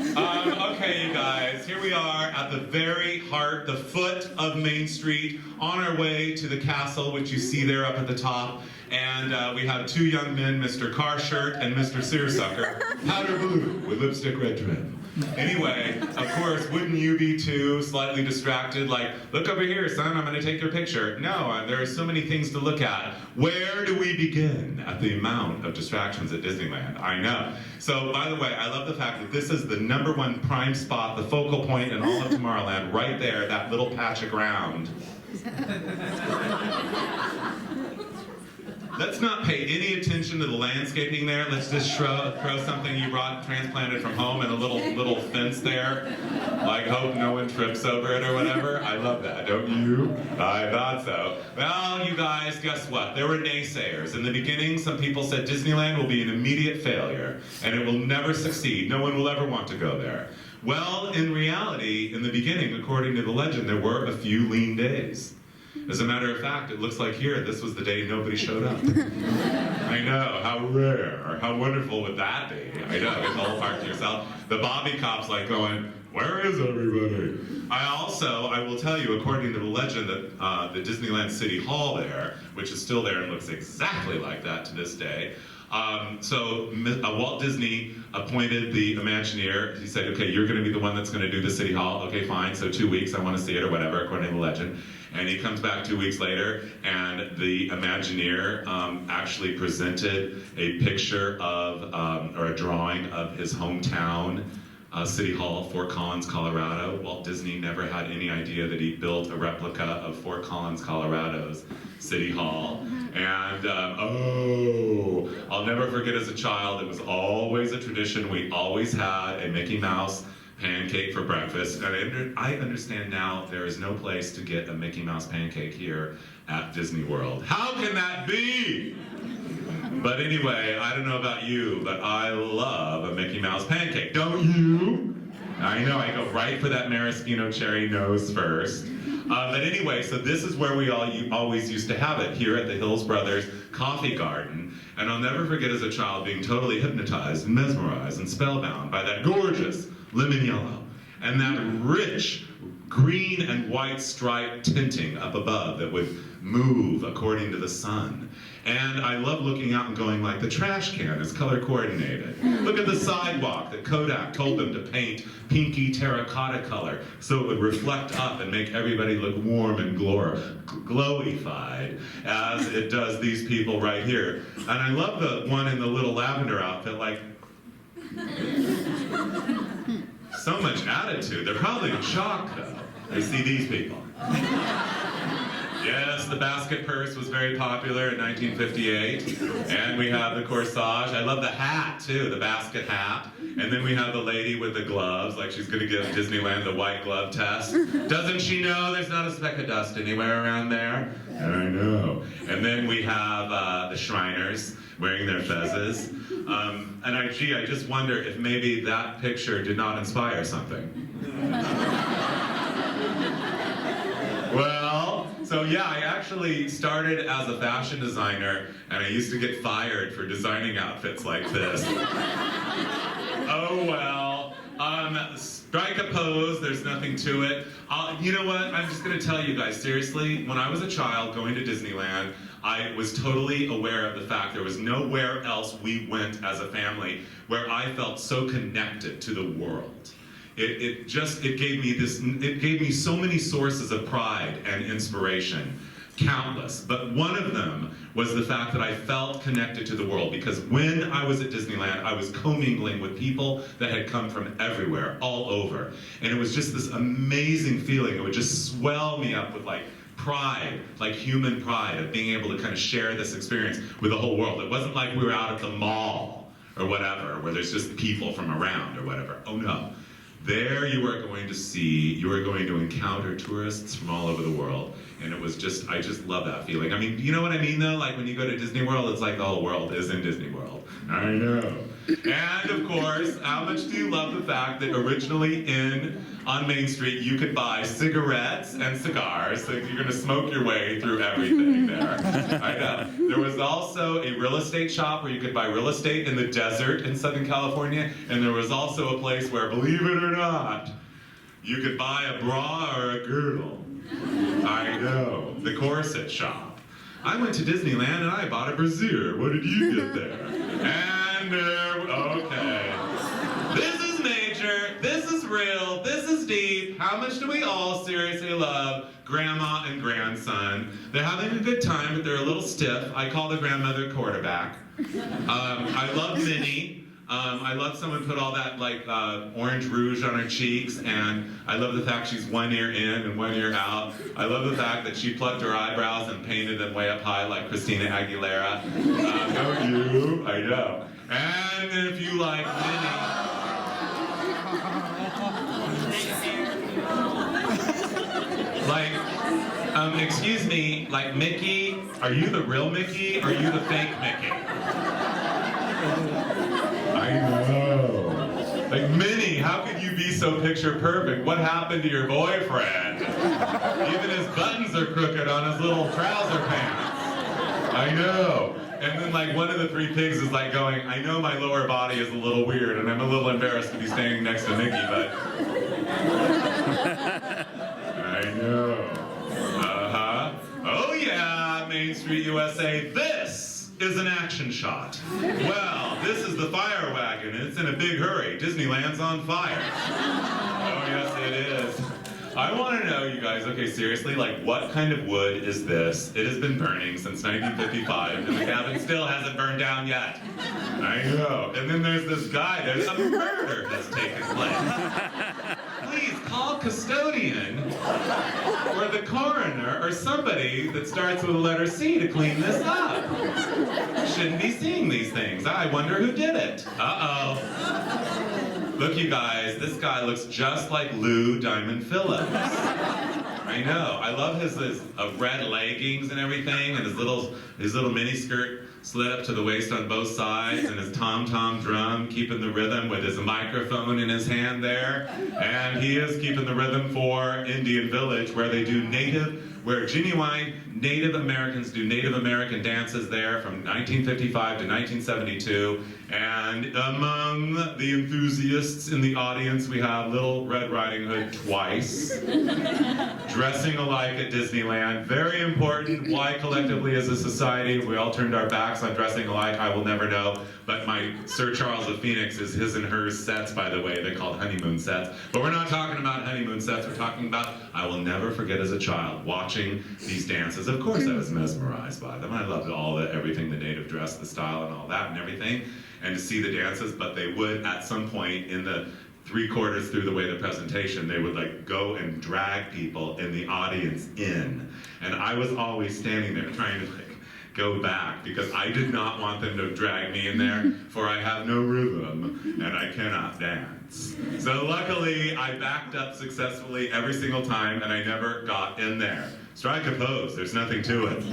Okay, you guys, here we are at the very heart, the foot of Main Street, on our way to the castle, which you see there up at the top. And we have 2 young men, Mr. Carshirt and Mr. Seersucker, powder blue with lipstick red trim. Anyway, of course, wouldn't you be too slightly distracted, like, look over here, son, I'm gonna take your picture. No, there are so many things to look at. Where do we begin at the amount of distractions at Disneyland? I know. So, by the way, I love the fact that this is the #1 prime spot, the focal point in all of Tomorrowland, right there, that little patch of ground. Let's not pay any attention to the landscaping there. Let's just throw something you brought transplanted from home and a little fence there. Like, hope no one trips over it or whatever. I love that, don't you? I thought so. Well, you guys, guess what? There were naysayers. In the beginning, some people said Disneyland will be an immediate failure and it will never succeed. No one will ever want to go there. Well, in reality, in the beginning, according to the legend, there were a few lean days. As a matter of fact, it looks like here, this was the day nobody showed up. I know, how rare, how wonderful would that be? I know, it's all parked to yourself. The Bobby cop's like going, where is everybody? I will tell you, according to the legend, that the Disneyland City Hall there, which is still there and looks exactly like that to this day, Walt Disney appointed the Imagineer. He said, okay, you're gonna be the one that's gonna do the City Hall. Okay, fine, so 2 weeks, I wanna see it or whatever, according to the legend. And he comes back 2 weeks later, and the Imagineer actually presented a picture of, or a drawing of his hometown City Hall, Fort Collins, Colorado. Walt Disney never had any idea that he built a replica of Fort Collins, Colorado's City Hall. And I'll never forget as a child, it was always a tradition. We always had a Mickey Mouse pancake for breakfast. And I understand now there is no place to get a Mickey Mouse pancake here at Disney World. How can that be? But anyway, I don't know about you, but I love a Mickey Mouse pancake. Don't you? I know, I go right for that maraschino cherry nose first. But anyway, so this is where we always used to have it, here at the Hills Brothers Coffee Garden. And I'll never forget as a child being totally hypnotized and mesmerized and spellbound by that gorgeous lemon yellow and that rich green and white striped tinting up above that would move according to the sun. And I love looking out and going like, the trash can is color coordinated. Look at the sidewalk that Kodak told them to paint pinky terracotta color so it would reflect up and make everybody look warm and glowified as it does these people right here. And I love the one in the little lavender outfit, like, so much attitude. They're probably in shock though. They see these people. Yes, the basket purse was very popular in 1958. And we have the corsage. I love the hat, too, the basket hat. And then we have the lady with the gloves, like she's going to give Disneyland the white glove test. Doesn't she know there's not a speck of dust anywhere around there? I know. And then we have the Shriners wearing their fezzes. And I just wonder if maybe that picture did not inspire something. Well, so yeah, I actually started as a fashion designer, and I used to get fired for designing outfits like this. Oh well, strike a pose, there's nothing to it. You know what, I'm just gonna tell you guys, seriously, when I was a child going to Disneyland, I was totally aware of the fact there was nowhere else we went as a family where I felt so connected to the world. It gave me so many sources of pride and inspiration, countless. But one of them was the fact that I felt connected to the world, because when I was at Disneyland, I was commingling with people that had come from everywhere, all over. And it was just this amazing feeling. It would just swell me up with like pride, like human pride of being able to kind of share this experience with the whole world. It wasn't like we were out at the mall or whatever, where there's just people from around or whatever. Oh no. There you are going to encounter tourists from all over the world. And it was just, I just love that feeling. I mean, you know what I mean though? Like when you go to Disney World, it's like the whole world is in Disney World. I know. And of course, how much do you love the fact that originally on Main Street, you could buy cigarettes and cigars, so you're gonna smoke your way through everything there. I know. There was also a real estate shop where you could buy real estate in the desert in Southern California, and there was also a place where, believe it or not, you could buy a bra or a girdle. I know. The corset shop. I went to Disneyland and I bought a brassiere. What did you get there? And, okay. This is major, this is real, this is deep. How much do we all seriously love grandma and grandson? They're having a good time, but they're a little stiff. I call the grandmother quarterback. I love Minnie. I love someone put all that like orange rouge on her cheeks, and I love the fact she's one ear in and one ear out. I love the fact that she plucked her eyebrows and painted them way up high like Christina Aguilera. Don't you? I know. And if you like Minnie, like, excuse me, like Mickey, are you the real Mickey or are you the fake Mickey? I know. Like, Minnie, how could you be so picture perfect? What happened to your boyfriend? Even his buttons are crooked on his little trouser pants. I know. And then like one of the three pigs is like going, I know my lower body is a little weird and I'm a little embarrassed to be standing next to Mickey, but... I know. Uh-huh. Oh yeah, Main Street USA, this is an action shot. Well, this is the fire wagon and it's in a big hurry. Disneyland's on fire. Oh yes, it is. I want to know, you guys, okay, seriously, like, what kind of wood is this? It has been burning since 1955, and the cabin still hasn't burned down yet. I know. And then there's this guy, there's a murder has taken place. Please call custodian, or the coroner, or somebody that starts with the letter C to clean this up. Shouldn't be seeing these things. I wonder who did it. Uh-oh. Look, you guys, this guy looks just like Lou Diamond Phillips. I know. I love his red leggings and everything, and his little mini skirt slid up to the waist on both sides, and his tom-tom drum, keeping the rhythm with his microphone in his hand there. And he is keeping the rhythm for Indian Village, where they do where genuine Native Americans do Native American dances there from 1955 to 1972. And among the enthusiasts in the audience, we have Little Red Riding Hood twice, dressing alike at Disneyland. Very important. Why collectively as a society we all turned our backs on dressing alike, I will never know. But my Sir Charles of Phoenix is his and hers sets, by the way. They're called honeymoon sets. But we're not talking about honeymoon sets. We're talking about, I will never forget as a child, watching these dances. Of course I was mesmerized by them. I loved everything, the native dress, the style and all that and everything. And to see the dances, but they would, at some point in the 3/4 through the way the presentation, they would like go and drag people in the audience in. And I was always standing there trying to like go back because I did not want them to drag me in there, for I have no rhythm and I cannot dance. So luckily I backed up successfully every single time and I never got in there. Strike a pose, there's nothing to it.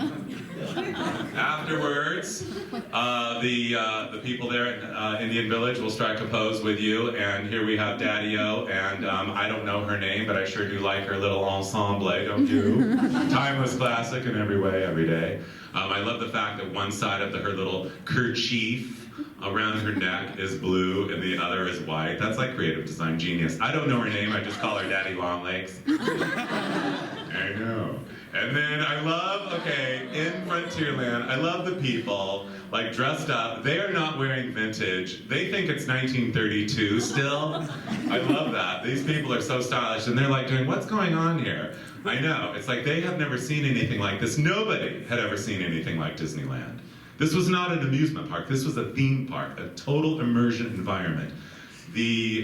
Afterwards, the people there at Indian Village will strike a pose with you, and here we have Daddy-O, and I don't know her name, but I sure do like her little ensemble, don't you? Timeless classic in every way, every day. I love the fact that one side of her little kerchief around her neck is blue and the other is white. That's like creative design genius. I don't know her name, I just call her Daddy Longlegs. I know. And then I love, in Frontierland, I love the people, like dressed up. They are not wearing vintage. They think it's 1932 still. I love that. These people are so stylish and they're like doing, what's going on here? I know, it's like they have never seen anything like this. Nobody had ever seen anything like Disneyland. This was not an amusement park, this was a theme park, a total immersion environment. The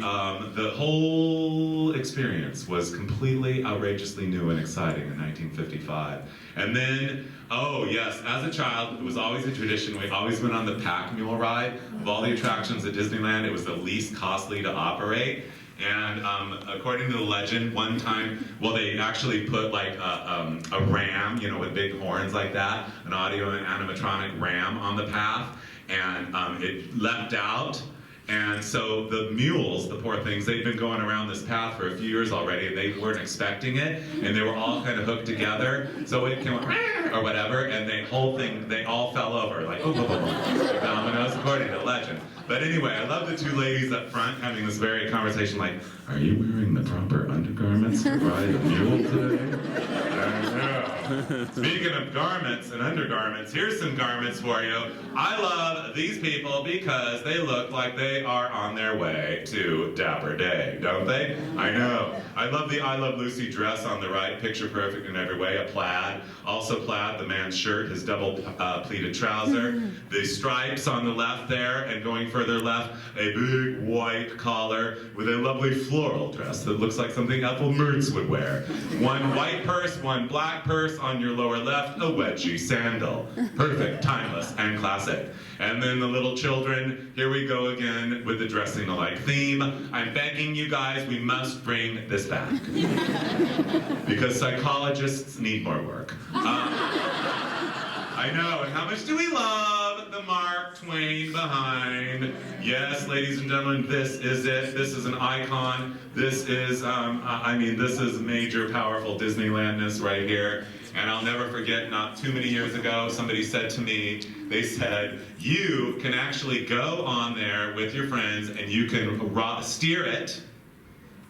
whole experience was completely outrageously new and exciting in 1955. And then, oh yes, as a child, it was always a tradition. We always went on the pack mule ride. Of all the attractions at Disneyland, it was the least costly to operate. And according to the legend, one time, well, they actually put like a ram, you know, with big horns like that, an audio and animatronic ram on the path, and it leapt out. And so the mules, the poor things, they'd been going around this path for a few years already, and they weren't expecting it, and they were all kind of hooked together. So it came or whatever, and the whole thing, they all fell over, like dominoes, according to legend. But anyway, I love the two ladies up front having this very conversation, like, are you wearing the proper undergarments to ride a mule today? Speaking of garments and undergarments, here's some garments for you. I love these people because they look like they are on their way to Dapper Day, don't they? I know. I love the I Love Lucy dress on the right, picture perfect in every way, a plaid. Also plaid, the man's shirt, his double pleated trouser. The stripes on the left there, and going further left, a big white collar with a lovely floral dress that looks like something Ethel Mertz would wear. One white purse, one black purse, on your lower left, a wedgie sandal. Perfect, timeless, and classic. And then the little children, here we go again with the dressing alike theme. I'm begging you guys, we must bring this back. Because psychologists need more work. I know, and how much do we love the Mark Twain behind? Yes, ladies and gentlemen, this is it. This is an icon. This is, this is major, powerful Disneylandness right here. And I'll never forget, not too many years ago, somebody said to me, they said, you can actually go on there with your friends and you can steer it.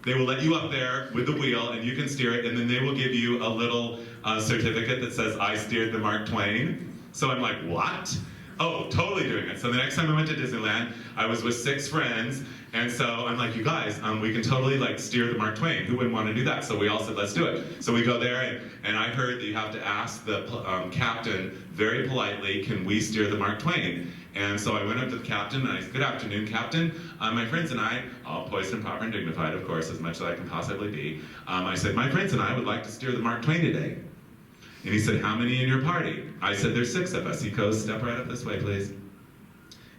They will let you up there with the wheel and you can steer it, and then they will give you a little certificate that says, I steered the Mark Twain. So I'm like, what? Oh, totally doing it. So the next time I went to Disneyland, I was with 6 friends, and so I'm like, you guys, we can totally like steer the Mark Twain. Who wouldn't want to do that? So we all said, let's do it. So we go there, and I heard that you have to ask the captain very politely, can we steer the Mark Twain? And so I went up to the captain, and I said, good afternoon, Captain. My friends and I, all poised and proper and dignified, of course, as much as I can possibly be, I said, my friends and I would like to steer the Mark Twain today. And he said, how many in your party? I said, there's 6 of us. He goes, step right up this way, please. And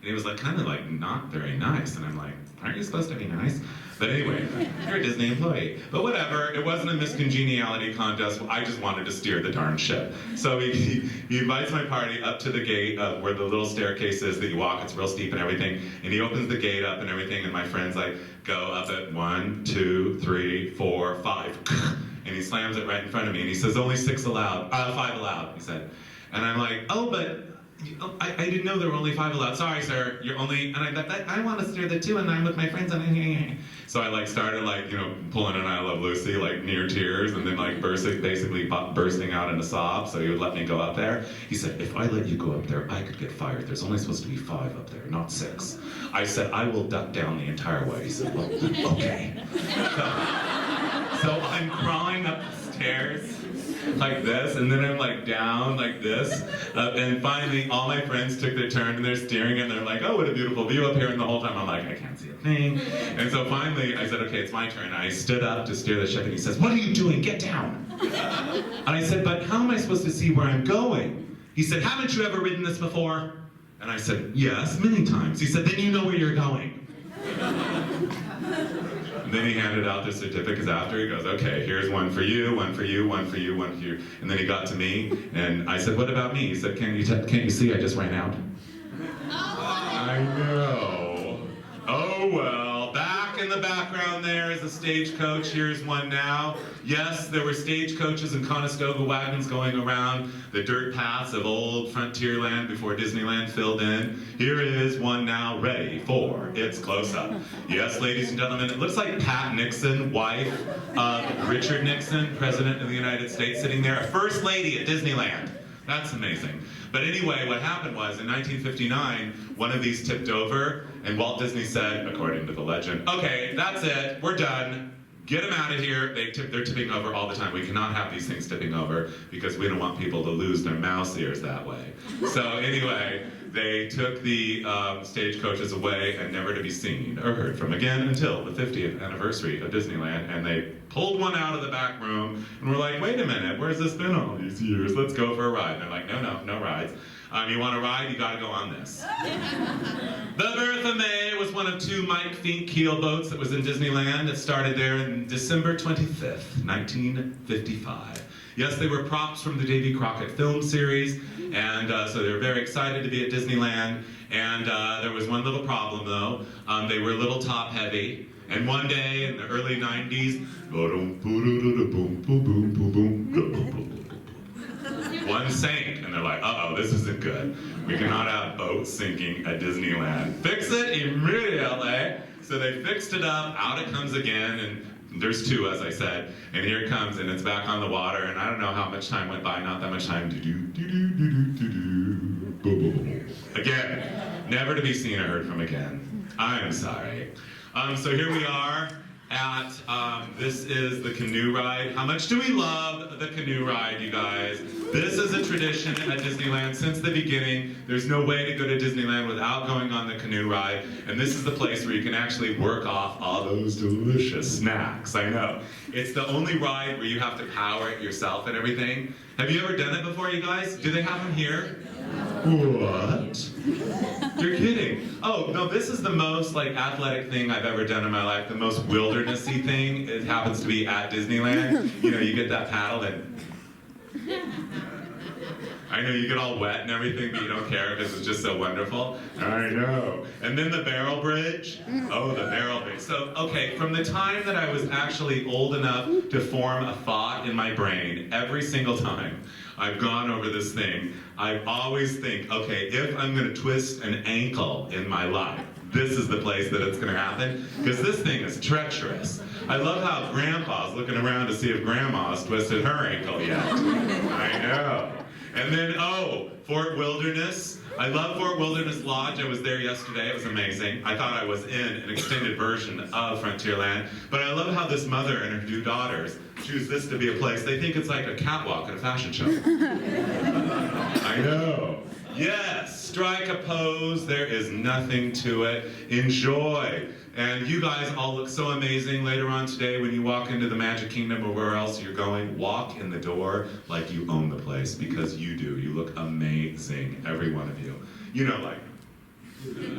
he was like, kind of like not very nice. And I'm like, aren't you supposed to be nice? But anyway, you're a Disney employee. But whatever, it wasn't a Miss Congeniality contest. I just wanted to steer the darn ship. So he invites my party up to the gate where the little staircase is that you walk. It's real steep and everything. And he opens the gate up and everything. And my friends like go up at 1, 2, 3, 4, 5. And he slams it right in front of me. And he says, only 5 allowed, he said. And I'm like, oh, but I didn't know there were only 5 allowed. Sorry, sir, you're only, and I thought, I want to steer the 2 and I'm with my friends. So I like started like, pulling an I Love Lucy, like near tears, and then like basically bursting out into sobs, so he would let me go up there. He said, if I let you go up there, I could get fired. There's only supposed to be 5 up there, not 6. I said, I will duck down the entire way. He said, well, okay. So I'm crawling up the stairs like this, and then I'm like down like this, and finally all my friends took their turn and they're steering and they're like, oh, what a beautiful view up here, and the whole time I'm like, I can't see a thing. And so finally I said, okay, it's my turn. I stood up to steer the ship and he says, what are you doing? Get down. And I said, but how am I supposed to see where I'm going? He said, haven't you ever ridden this before? And I said, yes, many times. He said, then you know where you're going. Then he handed out the certificates after. He goes, okay, here's one for you, one for you, one for you, one for you. And then he got to me, and I said, what about me? He said, can't you see I just ran out? I know. Oh, well, back in the background there is a stagecoach. Here's one now. Yes, there were stagecoaches and Conestoga wagons going around the dirt paths of old Frontierland before Disneyland filled in. Here is one now ready for its close-up. Yes, ladies and gentlemen, it looks like Pat Nixon, wife of Richard Nixon, President of the United States, sitting there, a first lady at Disneyland. That's amazing. But anyway, what happened was, in 1959, one of these tipped over, and Walt Disney said, according to the legend, okay, that's it, we're done. Get them out of here. They're tipping over all the time. We cannot have these things tipping over because we don't want people to lose their mouse ears that way. So anyway, they took the stagecoaches away and never to be seen or heard from again until the 50th anniversary of Disneyland, and they pulled one out of the back room, and we're like, wait a minute, where's this been all these years? Let's go for a ride. And they're like, no rides. You want to ride? You got to go on this. The Bertha May was one of 2 Mike Fink keel boats that was in Disneyland. It started there in December 25th, 1955. Yes, they were props from the Davy Crockett film series, and so they were very excited to be at Disneyland. And there was one little problem, though. They were a little top-heavy. And one day in the early 90s, one sank, and they're like, uh-oh, this isn't good. We cannot have boats sinking at Disneyland. Fix it immediately. So they fixed it up, out it comes again, and there's 2, as I said, and here it comes, and it's back on the water, and I don't know how much time went by, not that much time. Again, never to be seen or heard from again. I'm sorry. So here we are at, this is the canoe ride. How much do we love the canoe ride, you guys? This is a tradition at Disneyland since the beginning. There's no way to go to Disneyland without going on the canoe ride. And this is the place where you can actually work off all those delicious snacks. I know. It's the only ride where you have to power it yourself and everything. Have you ever done it before, you guys? Do they have them here? What? You're kidding. Oh, no, this is the most athletic thing I've ever done in my life, the most wildernessy thing. It happens to be at Disneyland. You get that paddle and I know you get all wet and everything, but you don't care because it's just so wonderful. I know. And then the barrel bridge. Oh, the barrel bridge. So, okay, from the time that I was actually old enough to form a thought in my brain, every single time I've gone over this thing, I always think, okay, if I'm going to twist an ankle in my life, this is the place that it's going to happen, because this thing is treacherous. I love how Grandpa's looking around to see if Grandma's twisted her ankle yet. I know. And then, Fort Wilderness. I love Fort Wilderness Lodge. I was there yesterday. It was amazing. I thought I was in an extended version of Frontierland. But I love how this mother and her 2 daughters choose this to be a place. They think it's like a catwalk at a fashion show. I know. Yes, strike a pose. There is nothing to it. Enjoy. And you guys all look so amazing later on today when you walk into the Magic Kingdom or where else you're going. Walk in the door like you own the place, because you do. You look amazing, every one of you.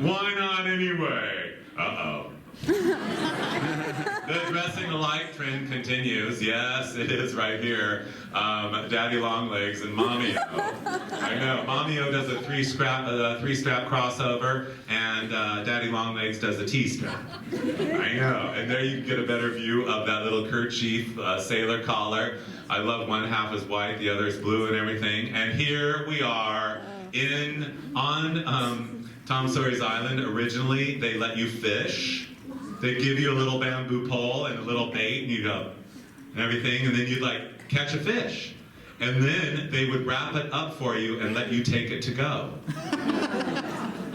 Why not anyway? Uh-oh. The dressing alike trend continues. Yes, it is right here. Daddy Longlegs and Mommy-O. I know. Mommy-O does a three-strap crossover, and Daddy Longlegs does a T-strap. I know. And there you get a better view of that little kerchief sailor collar. I love one half is white, the other is blue and everything. And here we are on Tom Sawyer's Island. Originally, they let you fish. They give you a little bamboo pole and a little bait, and you go, and everything, and then you'd like catch a fish. And then they would wrap it up for you and let you take it to go.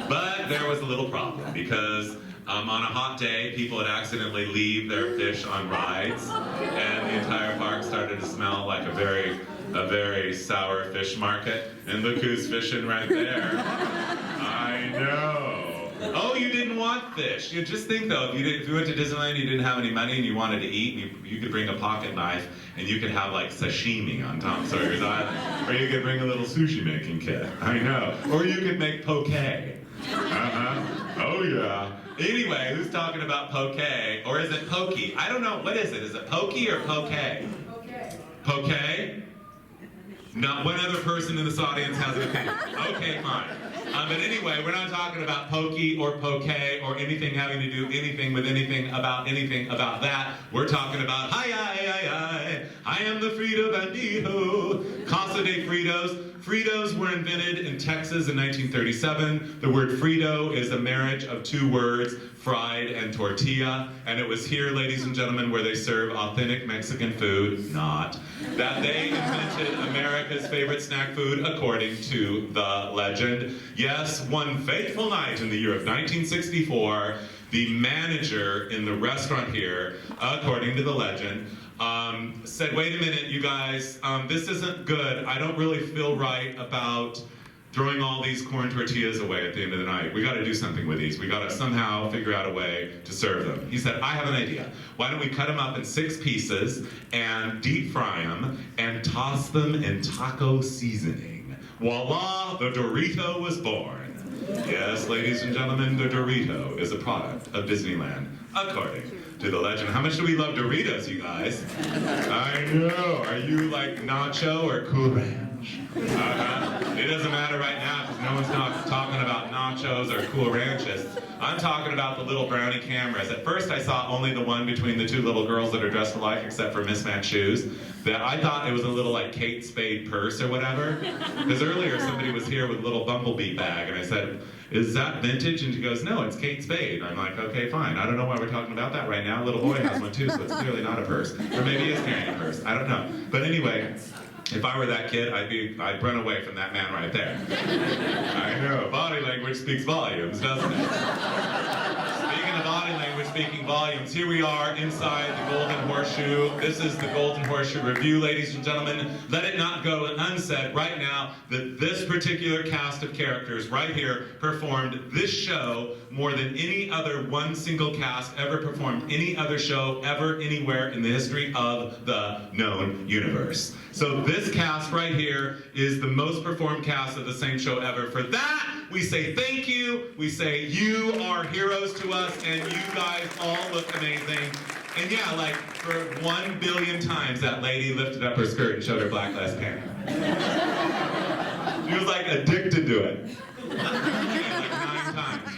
But there was a little problem, because on a hot day, people would accidentally leave their fish on rides, and the entire park started to smell like a very sour fish market. And look who's fishing right there. I know. Oh, you didn't want fish. You just think though, if you went to Disneyland, you didn't have any money and you wanted to eat, you could bring a pocket knife and you could have like sashimi on Tom Sawyer's Island. Or you could bring a little sushi making kit. I know. Or you could make poke. Oh yeah. Anyway, who's talking about poke? Or is it pokey? I don't know. What is it? Is it pokey or poke? Poke? Not one other person in this audience has an opinion. Okay, fine. But anyway, we're not talking about pokey or poke or anything having to do anything about that. We're talking about hi, I am the Frito Bandito. Casa de Fritos. Fritos were invented in Texas in 1937. The word Frito is a marriage of two words, fried and tortilla. And it was here, ladies and gentlemen, where they serve authentic Mexican food, not, that they invented America's favorite snack food, according to the legend. Yes, one fateful night in the year of 1964, the manager in the restaurant here, according to the legend, said, wait a minute, you guys, this isn't good. I don't really feel right about throwing all these corn tortillas away at the end of the night. We gotta do something with these. We gotta somehow figure out a way to serve them. He said, I have an idea. Why don't we cut them up in 6 pieces and deep fry them and toss them in taco seasoning. Voila, the Dorito was born. Yes, ladies and gentlemen, the Dorito is a product of Disneyland, according to the legend. How much do we love Doritos, you guys? I know. Are you like Nacho or Cool Ranch? It doesn't matter right now because no one's not talking about nachos or Cool Ranches. I'm talking about the little brownie cameras. At first I saw only the one between the 2 little girls that are dressed alike except for mismatched shoes. That I thought it was a little like Kate Spade purse or whatever. Because earlier somebody was here with a little bumblebee bag and I said, is that vintage? And she goes, no, it's Kate Spade. I'm like, okay, fine. I don't know why we're talking about that right now. A little boy has one too, so it's clearly not a purse. Or maybe he is carrying a purse. I don't know. But anyway, if I were that kid, I'd run away from that man right there. I know. Body language speaks volumes, doesn't it? Speaking of body language speaking volumes, here we are inside the Golden Horseshoe. This is the Golden Horseshoe Review, ladies and gentlemen. Let it not go unsaid right now that this particular cast of characters right here performed this show more than any other one single cast ever performed any other show ever anywhere in the history of the known universe. So this cast right here is the most performed cast of the same show ever. For that, we say thank you. We say you are heroes to us, and you guys all look amazing. And yeah, like for 1 billion times that lady lifted up her skirt and showed her black last pant. She was like addicted to it. Like 9 times.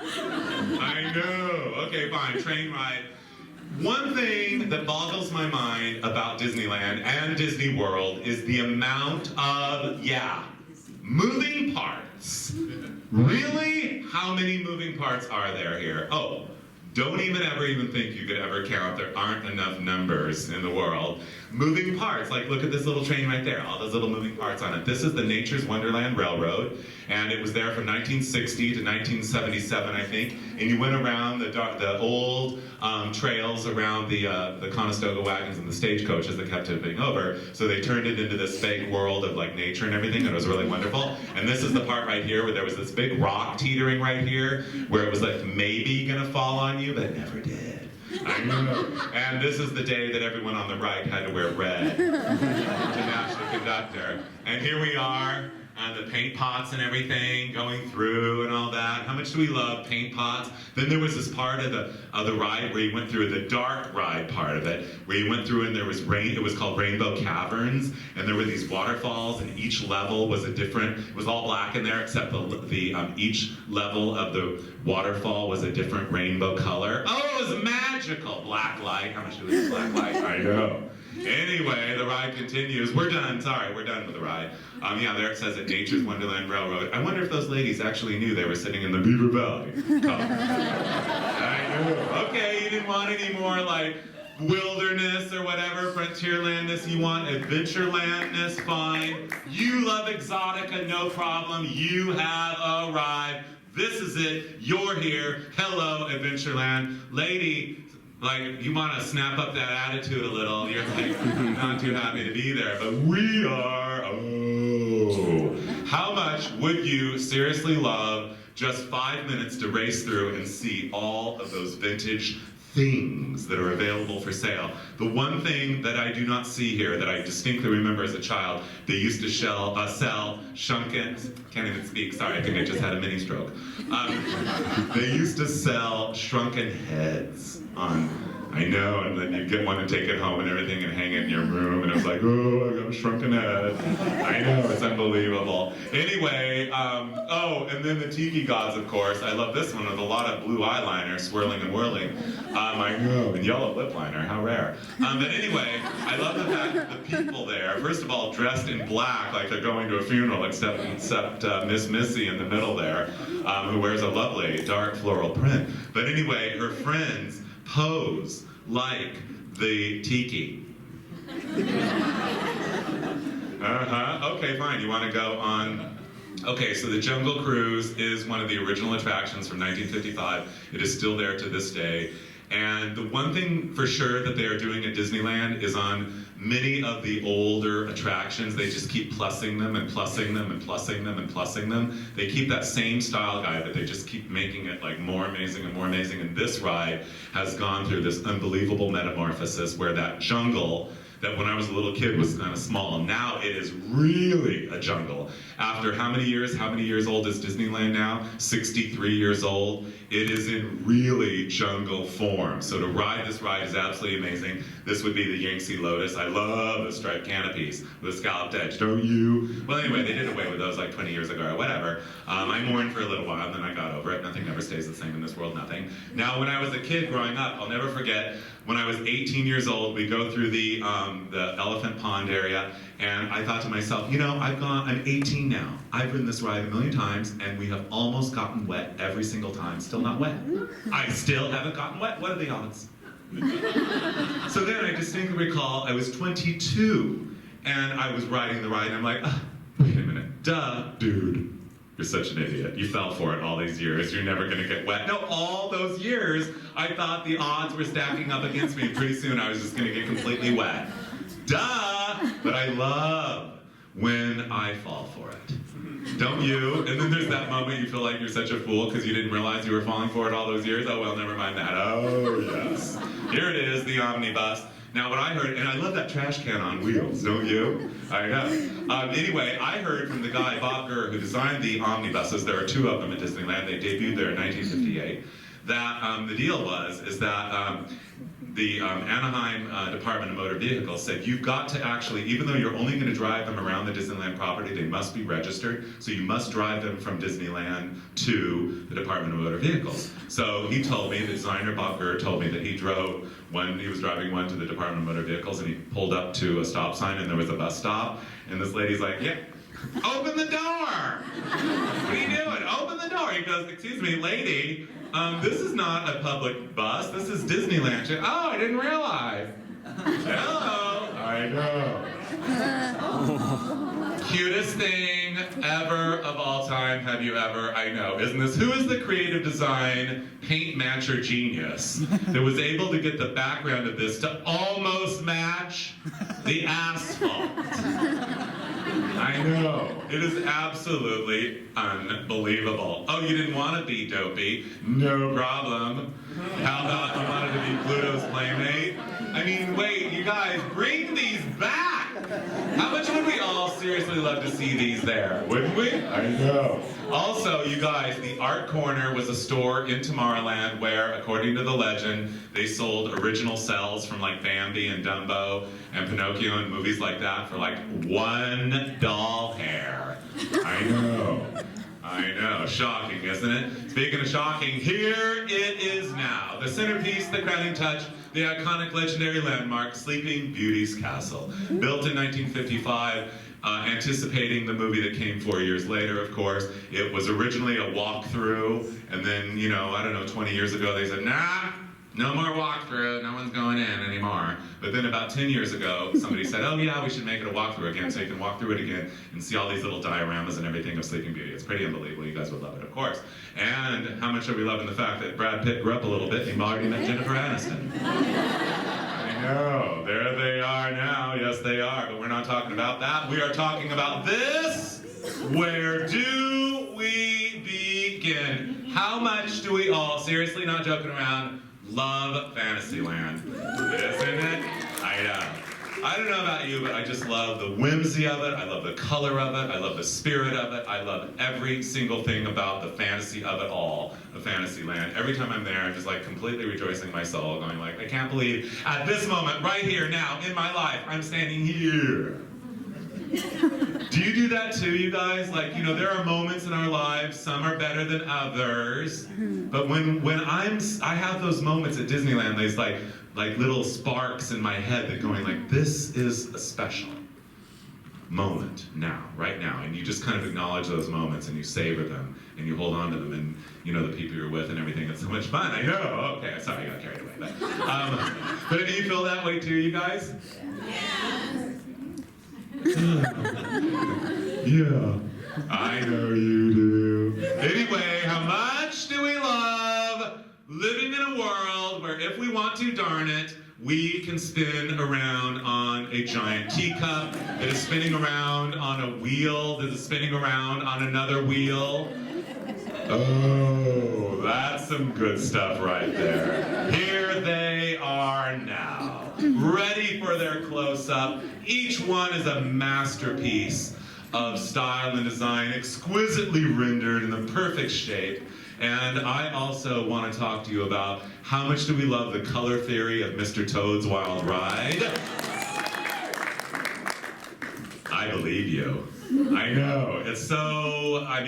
I know. Okay, fine. Train ride. One thing that boggles my mind about Disneyland and Disney World is the amount of, moving parts. Really? How many moving parts are there here? Oh, don't ever think you could ever count. There aren't enough numbers in the world. Moving parts, like look at this little train right there, all those little moving parts on it. This is the Nature's Wonderland Railroad, and it was there from 1960 to 1977, I think. And you went around the old trails around the Conestoga wagons and the stagecoaches that kept tipping over. So they turned it into this fake world of like nature and everything, and it was really wonderful. And this is the part right here where there was this big rock teetering right here, where it was like maybe gonna fall on you, but it never did. I know. And this is the day that everyone on the right had to wear red to match the conductor. And here we are and the paint pots and everything going through and all that. How much do we love paint pots? Then there was this part of the ride where you went through the dark ride part of it, where you went through and there was rain. It was called Rainbow Caverns, and there were these waterfalls, and each level was a different. It was all black in there, except each level of the waterfall was a different rainbow color. Oh, it was magical. Black light. How much do we use black light? I know. Anyway, the ride continues. We're done. Sorry, we're done with the ride. Yeah, there it says at Nature's Wonderland Railroad. I wonder if those ladies actually knew they were sitting in the Beaver Valley. I know. Okay, you didn't want any more like wilderness or whatever, Frontierlandness. You want Adventurelandness, fine. You love Exotica, no problem. You have arrived. This is it. You're here. Hello, Adventureland. Lady, like, you want to snap up that attitude a little. You're like, not too happy to be there, but we are. Oh. How much would you seriously love just 5 minutes to race through and see all of those vintage things that are available for sale? The one thing that I do not see here that I distinctly remember as a child, they used to sell shrunken, can't even speak, sorry, I think I just had a mini stroke. They used to sell shrunken heads on, I know, and then you get one and take it home and everything and hang it in your room, and it was like, oh, I got a shrunken head. I know, it's unbelievable. Anyway, oh, and then the tiki gods, of course. I love this one with a lot of blue eyeliner swirling and whirling. I know, and yellow lip liner, how rare. But anyway, I love the fact that the people there, first of all, dressed in black like they're going to a funeral, except Miss Missy in the middle there, who wears a lovely dark floral print. But anyway, her friends pose like the tiki. Okay, fine. You want to go on? Okay, so the Jungle Cruise is one of the original attractions from 1955. It is still there to this day. And the one thing for sure that they are doing at Disneyland is on many of the older attractions, they just keep plussing them and plussing them and plussing them and plussing them. They keep that same style guide, but they just keep making it like more amazing and more amazing. And this ride has gone through this unbelievable metamorphosis where that jungle that when I was a little kid was kind of small. Now it is really a jungle. After how many years? How many years old is Disneyland now? 63 years old. It is in really jungle form. So to ride this ride is absolutely amazing. This would be the Yangtze Lotus. I love the striped canopies with a scalloped edge, don't you? Well, anyway, they did away with those like 20 years ago or whatever. I mourned for a little while and then I got over it. Nothing ever stays the same in this world, nothing. Now, when I was a kid growing up, I'll never forget, when I was 18 years old, we go through the elephant pond area, and I thought to myself, you know, I'm 18 now. I've ridden this ride a million times, and we have almost gotten wet every single time. Still not wet. I still haven't gotten wet. What are the odds? So then I distinctly recall I was 22, and I was riding the ride, and I'm like, wait a minute, duh, dude. You're such an idiot. You fell for it all these years. You're never going to get wet. No, all those years, I thought the odds were stacking up against me, and pretty soon I was just going to get completely wet. Duh! But I love when I fall for it. Don't you? And then there's that moment you feel like you're such a fool because you didn't realize you were falling for it all those years. Oh, well, never mind that. Oh, yes. Here it is, the omnibus. Now, what I heard, and I love that trash can on wheels, don't you? I know. Anyway, I heard from the guy, Bob Gurr, who designed the omnibuses. There are two of them at Disneyland. They debuted there in 1958. That the deal is that the Anaheim Department of Motor Vehicles said you've got to actually, even though you're only going to drive them around the Disneyland property, they must be registered. So you must drive them from Disneyland to the Department of Motor Vehicles. So he told me, the designer Bob Gurr told me that he was driving one to the Department of Motor Vehicles, and he pulled up to a stop sign, and there was a bus stop, and this lady's like, yeah, open the door! What are you doing? Open the door! He goes, excuse me, lady, this is not a public bus, this is Disneyland. She, oh, I didn't realize. Hello! I know. Cutest thing ever of all time, have you ever? I know, isn't this? Who is the creative design paint matcher genius that was able to get the background of this to almost match the asphalt? I know. It is absolutely unbelievable. Oh, you didn't want to be Dopey? No problem. How about you wanted to be Pluto's playmate? I mean, wait, you guys, bring these back! How much would we all seriously love to see these there, wouldn't we? I know. Also, you guys, the Art Corner was a store in Tomorrowland where, according to the legend, they sold original cells from like Bambi and Dumbo and Pinocchio and movies like that for like $1 hair. I know, shocking, isn't it? Speaking of shocking, here it is now. The centerpiece, the crowning touch, the iconic legendary landmark, Sleeping Beauty's Castle. Built in 1955, anticipating the movie that came 4 years later, of course. It was originally a walkthrough, and then, 20 years ago they said, nah, no more walkthrough, no one's going in anymore. But then about 10 years ago, somebody said, oh yeah, we should make it a walkthrough again, so you can walk through it again and see all these little dioramas and everything of Sleeping Beauty. It's pretty unbelievable. You guys would love it, of course. And how much are we loving the fact that Brad Pitt grew up a little bit and he already met Jennifer Aniston? I know, there they are now. Yes, they are, but we're not talking about that. We are talking about this. Where do we begin? How much do we all, seriously, not joking around, love Fantasyland? Isn't it? I know. I don't know about you, but I just love the whimsy of it. I love the color of it. I love the spirit of it. I love every single thing about the fantasy of it all, of Fantasyland. Every time I'm there, I'm just like completely rejoicing my soul, going like, I can't believe at this moment, right here, now, in my life, I'm standing here. Do you do that too, you guys? Like, there are moments in our lives, some are better than others, but when I have those moments at Disneyland, there's like little sparks in my head that going like, this is a special moment now, right now, and you just kind of acknowledge those moments and you savor them and you hold on to them and the people you're with and everything. It's so much fun. I know. Okay, sorry, I got carried away. But do you feel that way too, you guys? Yeah, I know you do. Anyway, how much do we love living in a world where if we want to, darn it, we can spin around on a giant teacup that is spinning around on a wheel that is spinning around on another wheel. Oh, that's some good stuff right there. Here they are now, ready for their close-up. Each one is a masterpiece of style and design, exquisitely rendered in the perfect shape. And I also want to talk to you about how much do we love the color theory of Mr. Toad's Wild Ride. I believe you. I know. It's so, I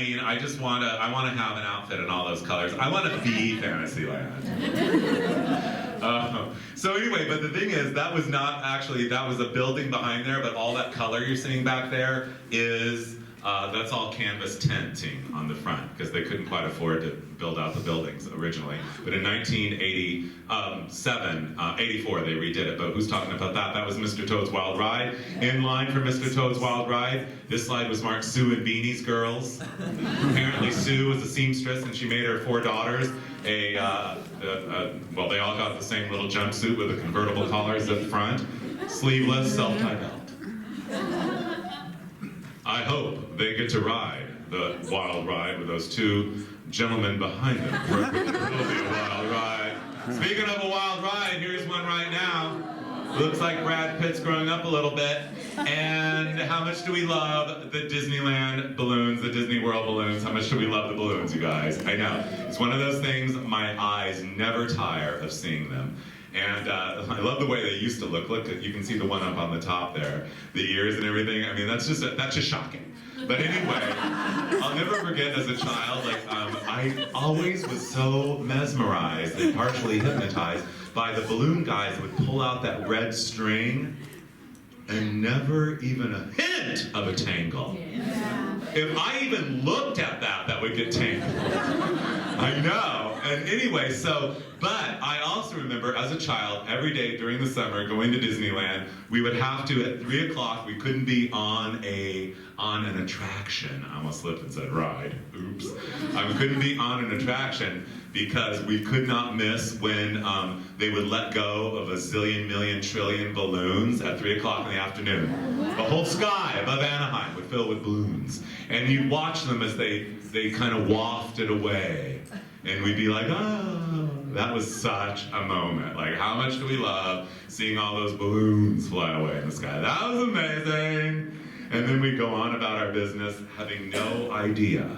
want to have an outfit in all those colors. I want to be Fantasyland. So anyway, but the thing is, that was a building behind there, but all that color you're seeing back there is, that's all canvas tinting on the front, because they couldn't quite afford to build out the buildings originally. But in 84, they redid it. But who's talking about that? That was Mr. Toad's Wild Ride. In line for Mr. Toad's Wild Ride, this slide was marked Sue and Beanie's Girls. Apparently Sue was a seamstress, and she made her 4 daughters they all got the same little jumpsuit with the convertible collars at the front, sleeveless, self-tie belt. I hope they get to ride the wild ride with those 2 gentlemen behind them. It will be a wild ride. Speaking of a wild ride, here's one right now. Looks like Brad Pitt's growing up a little bit. And how much do we love the Disneyland balloons, the Disney World balloons? How much do we love the balloons, you guys? I know. It's one of those things, my eyes never tire of seeing them. And I love the way they used to look. Look, you can see the one up on the top there. The ears and everything. I mean, that's just shocking. But anyway, I'll never forget as a child, I always was so mesmerized and partially hypnotized by the balloon guys that would pull out that red string and never even a hint of a tangle. Yeah. If I even looked at that, that would get tangled. I know. And anyway, but I also remember as a child, every day during the summer, going to Disneyland, we would have to, at 3 o'clock, we couldn't be on an attraction. I almost slipped and said ride. Oops. We couldn't be on an attraction because we could not miss when they would let go of a zillion, million, trillion balloons at 3 o'clock in the afternoon. The whole sky above Anaheim would fill with balloons. And you'd watch them as they kind of wafted away. And we'd be like, oh, that was such a moment. Like, how much do we love seeing all those balloons fly away in the sky? That was amazing. And then we'd go on about our business, having no idea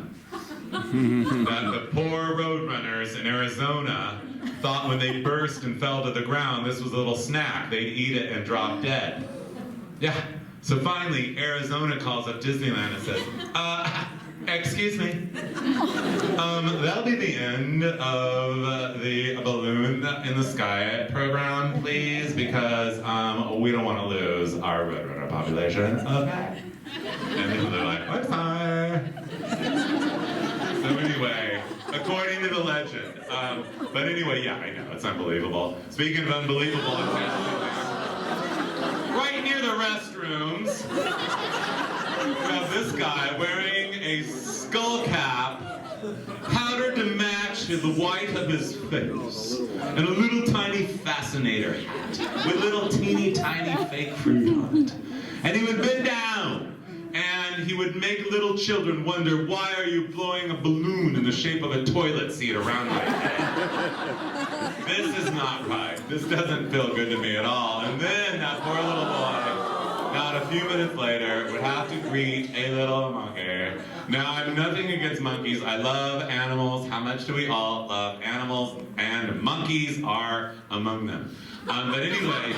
that the poor roadrunners in Arizona thought when they burst and fell to the ground, this was a little snack. They'd eat it and drop dead. Yeah. So finally, Arizona calls up Disneyland and says, excuse me. That'll be the end of the balloon in the sky program, please, because we don't want to lose our roadrunner population. Okay. And then they're like, I'm sorry. So anyway, according to the legend. But anyway, yeah, I know, it's unbelievable. Speaking of unbelievable, right near the restrooms, we have this guy wearing a skull cap, powdered to match the white of his face, and a little tiny fascinator hat with little teeny tiny fake fruit on it. And he would bend down, and he would make little children wonder, why are you blowing a balloon in the shape of a toilet seat around my head? This is not right. This doesn't feel good to me at all. And then that poor little boy, not a few minutes later, would have to greet a little monkey. Now, I have nothing against monkeys. I love animals. How much do we all love animals? And monkeys are among them. But anyway,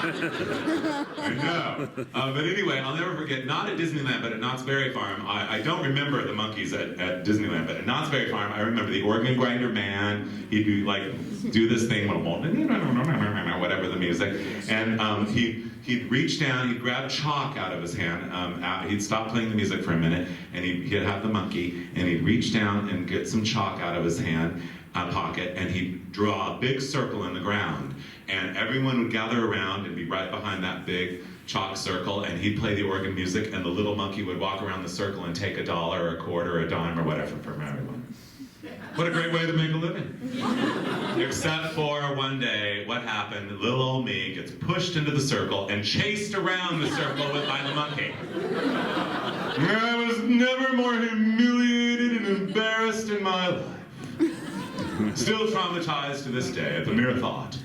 I know. But anyway, I'll never forget, not at Disneyland, but at Knott's Berry Farm. I don't remember the monkeys at Disneyland, but at Knott's Berry Farm, I remember the organ grinder man. He'd be like, do this thing, whatever the music. And he'd reach down, he'd grab chalk out of his hand. He'd stop playing the music for a minute, and he'd have the monkey, and he'd reach down and get some chalk out of his hand pocket, and he'd draw a big circle in the ground. And everyone would gather around and be right behind that big chalk circle, and he'd play the organ music, and the little monkey would walk around the circle and take $1 or a quarter or a dime or whatever from everyone. What a great way to make a living. Except for one day, what happened? Little old me gets pushed into the circle and chased around the circle by the monkey. I was never more humiliated and embarrassed in my life. Still traumatized to this day at the mere thought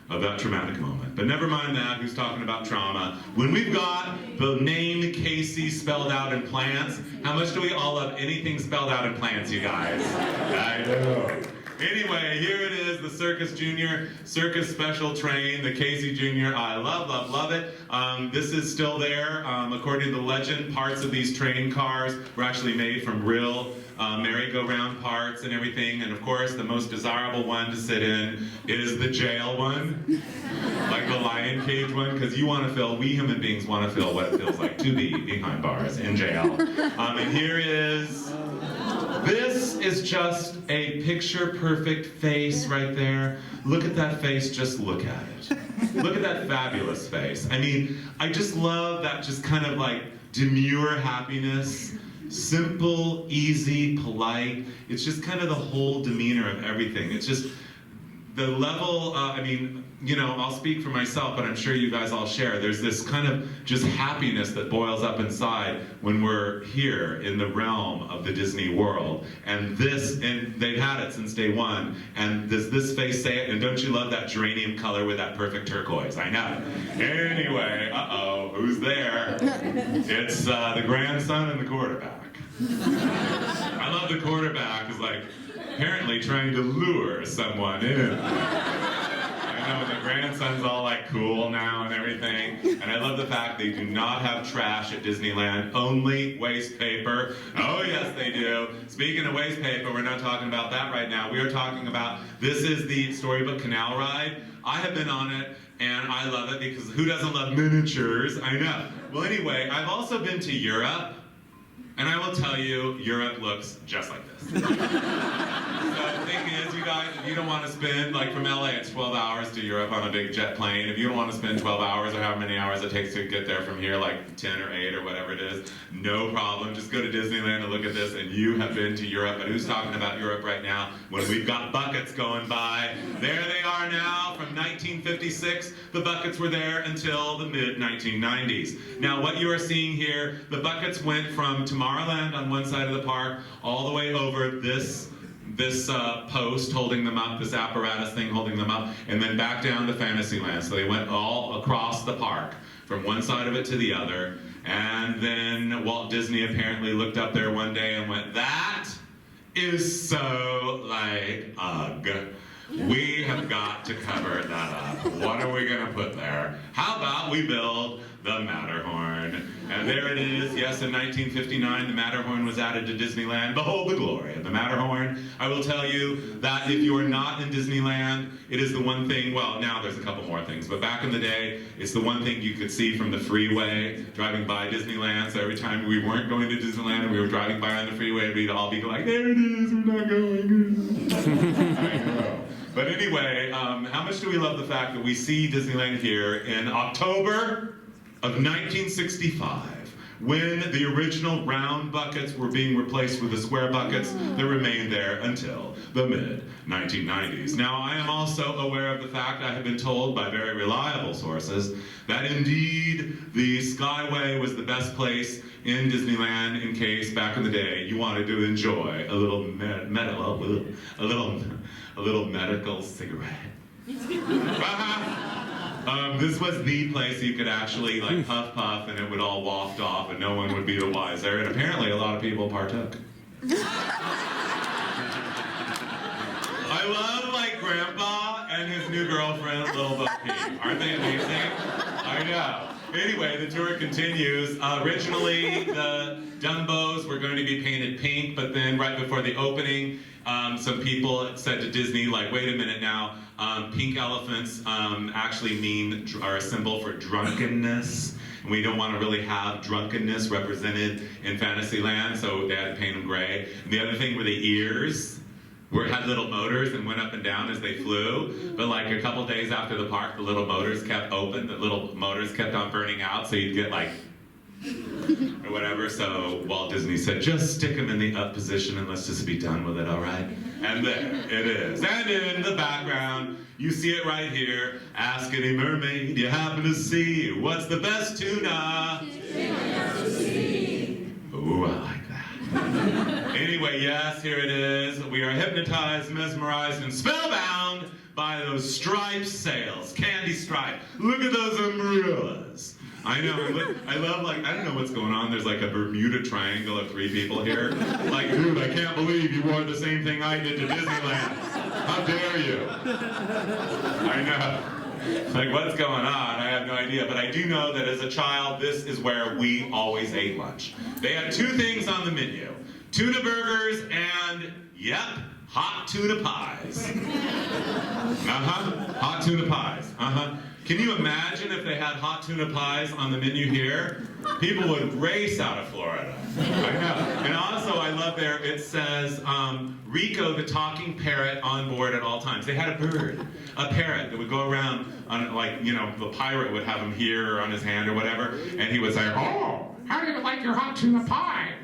of that traumatic moment. But never mind that, who's talking about trauma? When we've got the name Casey spelled out in plants, how much do we all love anything spelled out in plants, you guys? I know. Anyway, here it is, the Circus Junior Circus Special Train, the Casey Junior. I love, love, love it. This is still there. According to the legend, parts of these train cars were actually made from real merry-go-round parts and everything. And of course, the most desirable one to sit in is the jail one, like the lion cage one, because we human beings want to feel what it feels like to be behind bars in jail. And here is, this is just a picture-perfect face right there. Look at that face, just look at it. Look at that fabulous face. I mean, I just love that just kind of like demure happiness. Simple, easy, polite. It's just kind of the whole demeanor of everything. It's just the level, I'll speak for myself, but I'm sure you guys all share. There's this kind of just happiness that boils up inside when we're here in the realm of the Disney world. And they've had it since day one. And does this face say it? And don't you love that geranium color with that perfect turquoise? I know. Anyway, who's there? It's the grandson and the quarterback. I love the quarterback is like apparently trying to lure someone in. I know the grandson's all like cool now and everything, and I love the fact they do not have trash at Disneyland, only waste paper. Oh yes they do. Speaking of waste paper, we're not talking about that right now. We are talking about, this is the Storybook Canal Ride. I have been on it, and I love it because who doesn't love miniatures? I know. Well anyway, I've also been to Europe, and I will tell you, Europe looks just like this. So the thing is, you guys, if you don't want to spend, like from LA, it's 12 hours to Europe on a big jet plane. If you don't want to spend 12 hours or however many hours it takes to get there from here, like 10 or 8 or whatever it is, no problem. Just go to Disneyland and look at this, and you have been to Europe. But who's talking about Europe right now when we've got buckets going by? There they are now from 1956. The buckets were there until the mid-1990s. Now, what you are seeing here, the buckets went from Tomorrowland on one side of the park all the way over this this post holding them up, this apparatus thing holding them up, and then back down to Fantasyland. So they went all across the park, from one side of it to the other. And then Walt Disney apparently looked up there one day and went, "That is so like, ugh. We have got to cover that up. What are we going to put there? How about we build the Matterhorn?" And there it is. Yes, in 1959, the Matterhorn was added to Disneyland. Behold the glory of the Matterhorn. I will tell you that if you are not in Disneyland, it is the one thing, well, now there's a couple more things, but back in the day, it's the one thing you could see from the freeway driving by Disneyland. So every time we weren't going to Disneyland and we were driving by on the freeway, we'd all be like, "There it is, we're not going." I know. But anyway, how much do we love the fact that we see Disneyland here in October of 1965, when the original round buckets were being replaced with the square buckets that remained there until the mid-1990s. Now, I am also aware of the fact, I have been told by very reliable sources, that indeed the Skyway was the best place in Disneyland in case, back in the day, you wanted to enjoy a little medical cigarette. This was the place you could actually like puff and it would all waft off and no one would be the wiser, and apparently a lot of people partook. I love like Grandpa and his new girlfriend, Little Bo Peep. Aren't they amazing? I know. Anyway, the tour continues. Originally, the Dumbos were going to be painted pink, but then right before the opening, some people said to Disney, like, "Wait a minute now, pink elephants actually are a symbol for drunkenness, and we don't want to really have drunkenness represented in Fantasyland, so they had to paint them gray." And the other thing were the ears. Had little motors and went up and down as they flew, but like a couple days after the park, the little motors kept open, the little motors kept on burning out, so you'd get like, or whatever, so Walt Disney said, "Just stick them in the up position and let's just be done with it, all right?" And there it is. And in the background, you see it right here, "Ask any mermaid you happen to see, what's the best tuna?" Ooh, I like that. Anyway, yes, here it is. We are hypnotized, mesmerized, and spellbound by those striped sails, candy striped. Look at those umbrellas. I know, I love, like, I don't know what's going on. There's like a Bermuda Triangle of three people here. Like, dude, I can't believe you wore the same thing I did to Disneyland. How dare you? I know. Like, what's going on? I have no idea. But I do know that as a child, this is where we always ate lunch. They had two things on the menu: tuna burgers and, yep, hot tuna pies. Hot tuna pies. Can you imagine if they had hot tuna pies on the menu here? People would race out of Florida. I know. And also, I love there, it says, Rico the talking parrot on board at all times. They had a bird, a parrot that would go around on, like, you know, the pirate would have him here or on his hand or whatever, and he would say, "Oh, how do you like your hot tuna pie?"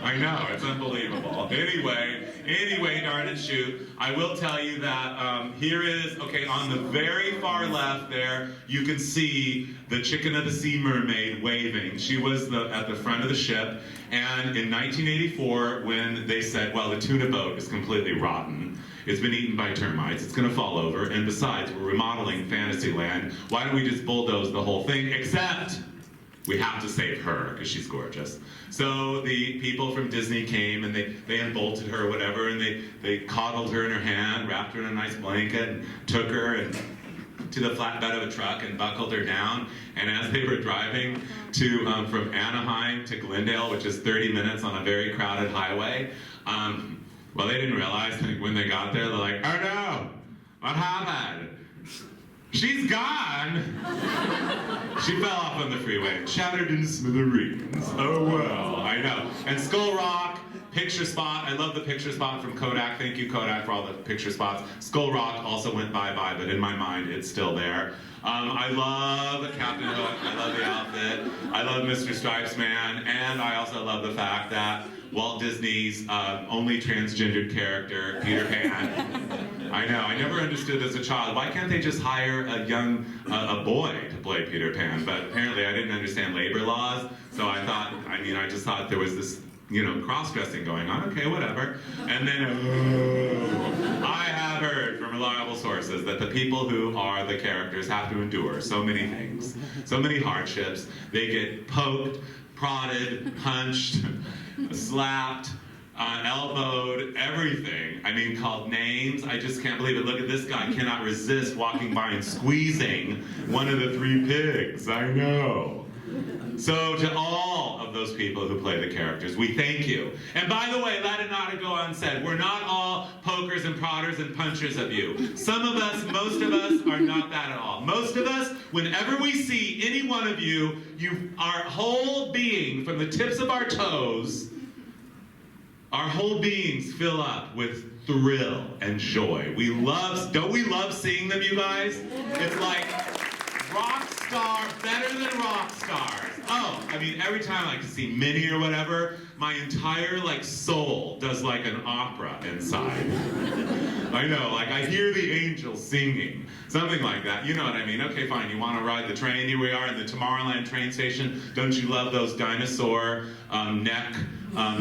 I know, it's unbelievable. Anyway, darn it, shoot. I will tell you that here is, okay, on the very far left there, you can see the Chicken of the Sea mermaid waving. She was at the front of the ship, and in 1984, when they said, well, the tuna boat is completely rotten, it's been eaten by termites, it's going to fall over, and besides, we're remodeling Fantasyland, why don't we just bulldoze the whole thing, except we have to save her, because she's gorgeous. So the people from Disney came, and they unbolted her or whatever, and they coddled her in her hand, wrapped her in a nice blanket, and took her and to the flatbed of a truck and buckled her down. And as they were driving to from Anaheim to Glendale, which is 30 minutes on a very crowded highway, well, they didn't realize when they got there, they're like, "Oh no, what happened? She's gone." She fell off on the freeway, shattered into smithereens. Oh well, I know. And Skull Rock, picture spot. I love the picture spot from Kodak. Thank you, Kodak, for all the picture spots. Skull Rock also went bye-bye, but in my mind, it's still there. I love Captain Hook. I love the outfit. I love Mr. Stripes Man, and I also love the fact that Walt Disney's only transgendered character, Peter Pan. I know, I never understood as a child, why can't they just hire a boy to play Peter Pan? But apparently I didn't understand labor laws, so I just thought there was this cross-dressing going on. Okay, whatever. And then, I have heard from reliable sources that the people who are the characters have to endure so many things, so many hardships. They get poked, prodded, punched, slapped, elbowed, everything. I mean, called names. I just can't believe it. Look at this guy, cannot resist walking by and squeezing one of the 3 pigs. I know. So to all of those people who play the characters, we thank you. And by the way, let it not go unsaid, we're not all pokers and prodders and punchers of you. Some of us, most of us, are not that at all. Most of us, whenever we see any one of you, our whole being, from the tips of our toes, our whole beings fill up with thrill and joy. Don't we love seeing them, you guys? It's like rock star, better than rock stars. Oh, I mean, every time I see Minnie or whatever, my entire soul does like an opera inside. I know, I hear the angels singing, something like that. You know what I mean? Okay, fine, you want to ride the train? Here we are in the Tomorrowland train station. Don't you love those dinosaur neck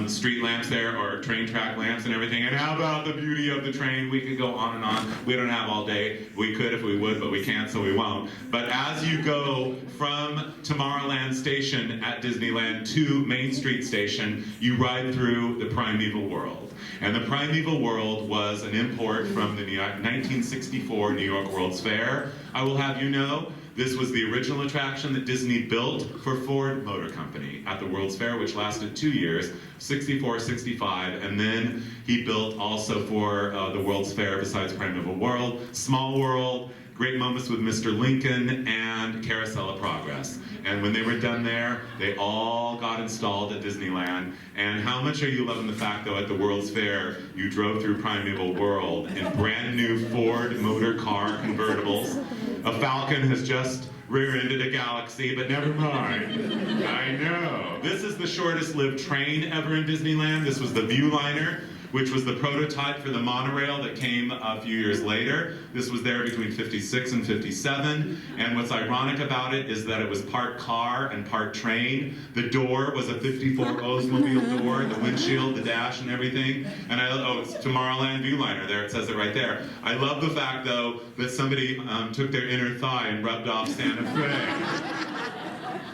street lamps there, or train track lamps and everything? And how about the beauty of the train? We could go on and on. We don't have all day. We could if we would, but we can't, so we won't. But as you go from Tomorrowland Station at Disneyland to Main Street Station, you ride through the Primeval World. And the Primeval World was an import from the 1964 New York World's Fair. I will have you know, this was the original attraction that Disney built for Ford Motor Company at the World's Fair, which lasted 2 years, 64, 65, and then he built also for the World's Fair, besides Primeval World, Small World, Great Moments with Mr. Lincoln, and Carousel of Progress. And when they were done there, they all got installed at Disneyland. And how much are you loving the fact, though, at the World's Fair, you drove through Primeval World in brand new Ford motor car convertibles. A Falcon has just rear-ended a Galaxy, but never mind. I know. This is the shortest-lived train ever in Disneyland. This was the Viewliner, which was the prototype for the monorail that came a few years later. This was there between 56 and 57. And what's ironic about it is that it was part car and part train. The door was a 54 Oldsmobile door, the windshield, the dash, and everything. And it's Tomorrowland Viewliner there, it says it right there. I love the fact, though, that somebody took their inner thigh and rubbed off Santa Fe.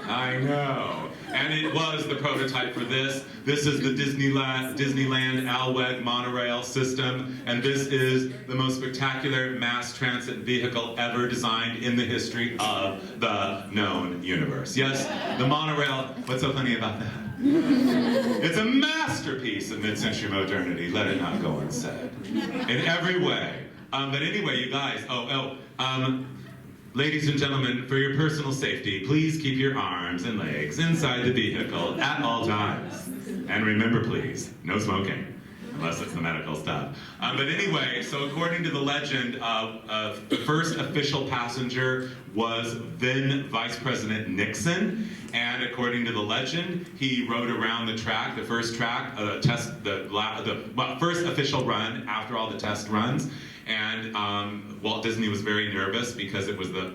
I know. And it was the prototype for this. This is the Disneyland Alweg monorail system, and this is the most spectacular mass transit vehicle ever designed in the history of the known universe. Yes, the monorail, what's so funny about that? It's a masterpiece of mid-century modernity, let it not go unsaid. In every way. But anyway, you guys, ladies and gentlemen, for your personal safety, please keep your arms and legs inside the vehicle at all times. And remember, please, no smoking, unless it's the medical stuff. But anyway, so according to the legend, the first official passenger was then Vice President Nixon. And according to the legend, he rode around the track, the first track, first official run after all the test runs. And Walt Disney was very nervous because it was the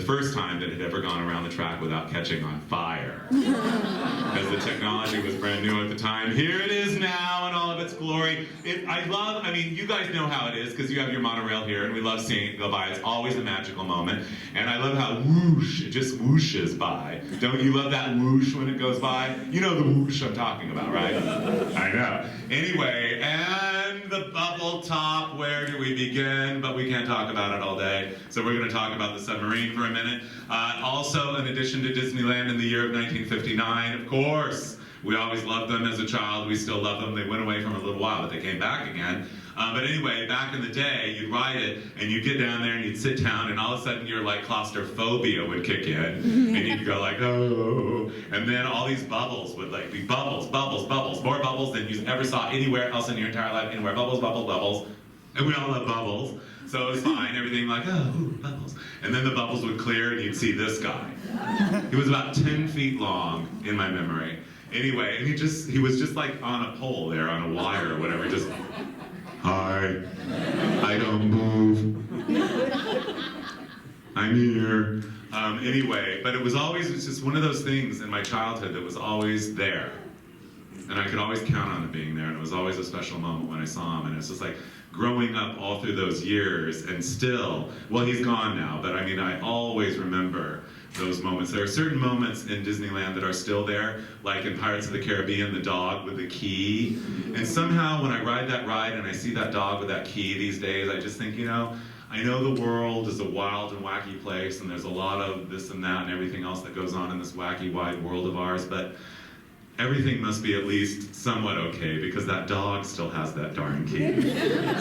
first time that it had ever gone around the track without catching on fire. Because the technology was brand new at the time. Here it is now in all of its glory. You guys know how it is because you have your monorail here and we love seeing it go by. It's always a magical moment. And I love how whoosh, it just whooshes by. Don't you love that whoosh when it goes by? You know the whoosh I'm talking about, right? I know. Anyway, and the bubble top, where do we begin? But we can't talk about it all day. So we're going to talk about the submarine for a minute. Also, in addition to Disneyland in the year of 1959, of course, we always loved them as a child. We still love them. They went away for a little while, but they came back again. But anyway, back in the day, you'd ride it, and you'd get down there, and you'd sit down, and all of a sudden, your claustrophobia would kick in, and you'd go oh, and then all these bubbles would be bubbles, bubbles, bubbles, more bubbles than you ever saw anywhere else in your entire life, anywhere, bubbles, bubbles, bubbles, and we all love bubbles. So it was fine, everything bubbles. And then the bubbles would clear, and you'd see this guy. He was about 10 feet long, in my memory. Anyway, and he was just on a pole there, on a wire or whatever, just, hi, I don't move, I'm here. Anyway, but it was just one of those things in my childhood that was always there. and I could always count on him being there, and it was always a special moment when I saw him, and it's just like growing up all through those years, and still, well, he's gone now, but I mean, I always remember those moments. There are certain moments in Disneyland that are still there, like in Pirates of the Caribbean, the dog with the key, and somehow when I ride that ride and I see that dog with that key these days, I just think, you know, I know the world is a wild and wacky place, and there's a lot of this and that and everything else that goes on in this wacky, wide world of ours, but everything must be at least somewhat okay, because that dog still has that darn key.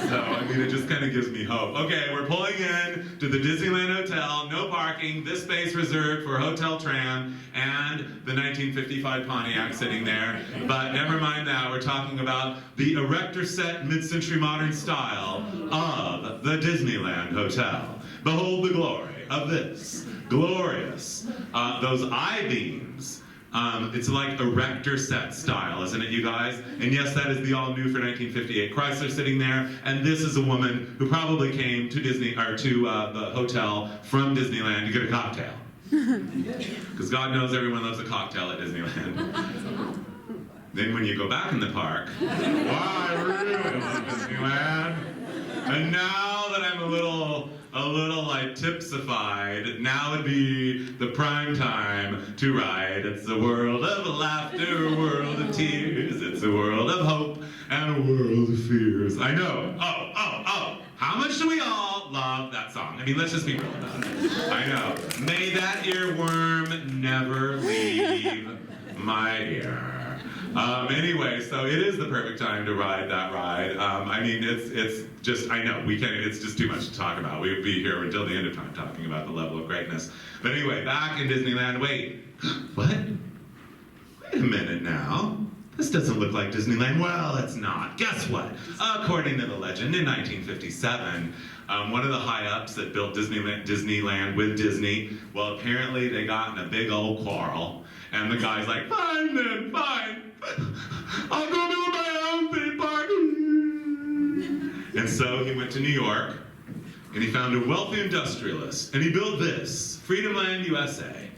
So, I mean, it just kind of gives me hope. Okay, we're pulling in to the Disneyland Hotel, no parking, this space reserved for Hotel Tram, and the 1955 Pontiac sitting there. But never mind that, we're talking about the erector set mid-century modern style of the Disneyland Hotel. Behold the glory of this glorious, those I-beams. It's like erector set style, isn't it, you guys? And yes, that is the all-new for 1958 Chrysler sitting there. And this is a woman who probably came to Disney or to the hotel from Disneyland to get a cocktail, because God knows everyone loves a cocktail at Disneyland. Then when you go back in the park, wow, I really love Disneyland. And now that I'm a little like tipsified, now would be the prime time to ride. It's a world of laughter, a world of tears, it's a world of hope and a world of fears. I know. Oh. How much do we all love that song? I mean, let's just be real about it. I know. May that earworm never leave my ear. Anyway, so it is the perfect time to ride that ride. I mean, it's just, I know, it's just too much to talk about. We would be here until the end of time talking about the level of greatness. But anyway, back in Disneyland, wait, what? Wait a minute now. This doesn't look like Disneyland. Well, it's not. Guess what? According to the legend, in 1957, one of the high-ups that built Disneyland with Disney, well, apparently they got in a big old quarrel, and the guy's like, fine then, fine. I'll go build my own theme park. And so he went to New York, and he found a wealthy industrialist, and he built this, Freedomland, USA.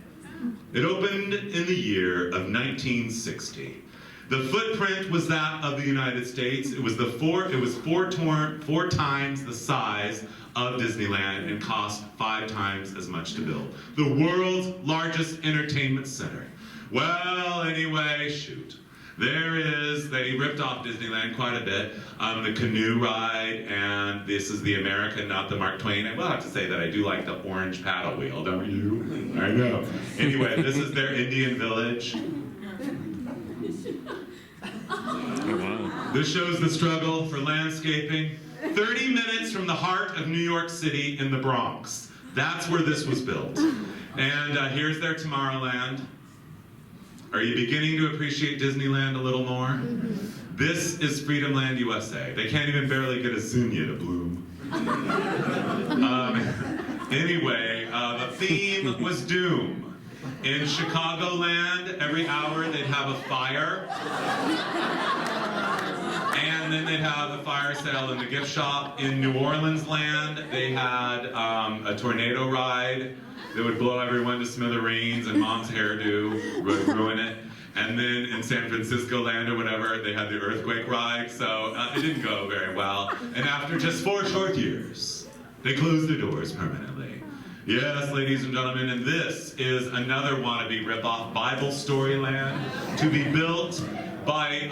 It opened in the year of 1960. The footprint was that of the United States. It was four times the size of Disneyland and cost 5 times as much to build. The world's largest entertainment center. Well, anyway, shoot. They ripped off Disneyland quite a bit. The canoe ride, and this is the American, not the Mark Twain. I will have to say that I do like the orange paddle wheel, don't you? I know. Anyway, this is their Indian village. This shows the struggle for landscaping. 30 minutes from the heart of New York City in the Bronx. That's where this was built. And here's their Tomorrowland. Are you beginning to appreciate Disneyland a little more? This is Freedomland, USA. They can't even barely get a zinnia to bloom. Anyway, the theme was doom. In Chicagoland, every hour they'd have a fire. And then they'd have a fire sale in the gift shop. In New Orleans land, they had a tornado ride that would blow everyone to smithereens, and Mom's hairdo would ruin it. And then in San Francisco land or whatever, they had the earthquake ride, so it didn't go very well. And after just 4 short years, they closed their doors permanently. Yes, ladies and gentlemen, and this is another wannabe ripoff, Bible Storyland, to be built by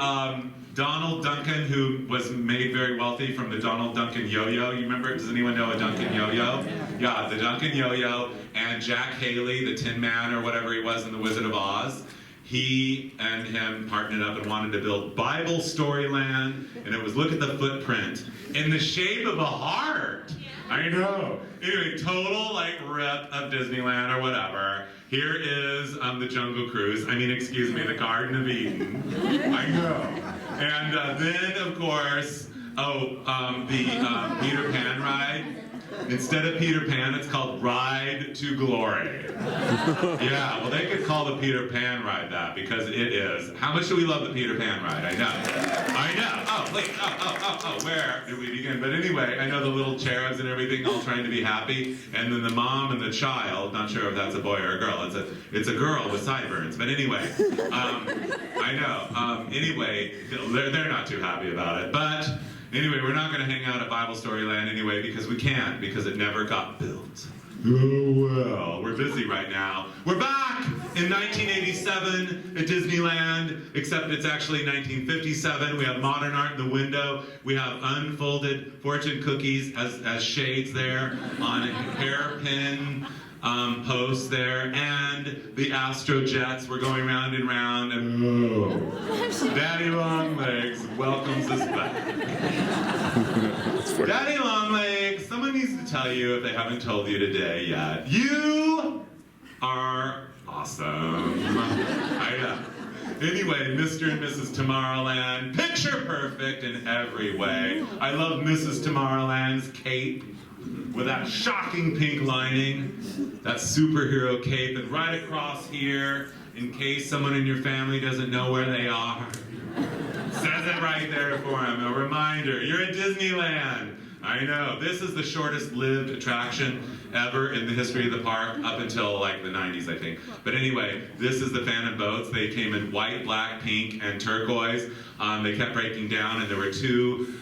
Donald Duncan, who was made very wealthy from the Donald Duncan yo-yo. You remember? Does anyone know a Duncan yo-yo? Yeah, the Duncan yo-yo, and Jack Haley, the Tin Man or whatever he was in The Wizard of Oz. He and him partnered up and wanted to build Bible Storyland, and it was, look at the footprint, in the shape of a heart. I know. Anyway, total like rip of Disneyland or whatever. Here is the Jungle Cruise. I mean, excuse me, the Garden of Eden. I know. And then, of course, the Peter Pan ride. Instead of Peter Pan, it's called Ride to Glory. Yeah, well, they could call the Peter Pan ride that, because it is. How much do we love the Peter Pan ride? I know. Oh, wait, where did we begin? But anyway, I know the little cherubs and everything all trying to be happy, and then the mom and the child, not sure if that's a boy or a girl, it's a girl with sideburns, but anyway, I know. Anyway, they're not too happy about it, but anyway, we're not going to hang out at Bible Storyland anyway, because we can't, because it never got built. Oh well, we're busy right now. We're back in 1987 at Disneyland, except it's actually 1957. We have modern art in the window. We have unfolded fortune cookies as shades there on hairpin posts there, and the Astro Jets were going round and round, and Daddy Longlegs welcomes us back. Daddy Longlegs, someone needs to tell you, if they haven't told you today yet, you are awesome. I know. Anyway, Mr. and Mrs. Tomorrowland, picture perfect in every way. I love Mrs. Tomorrowland's cape with that shocking pink lining, that superhero cape, and right across here, in case someone in your family doesn't know where they are, says it right there for them, a reminder, you're at Disneyland. I know, this is the shortest lived attraction ever in the history of the park, up until like the 90s, I think. But anyway, this is the Phantom Boats. They came in white, black, pink, and turquoise. They kept breaking down, and there were 2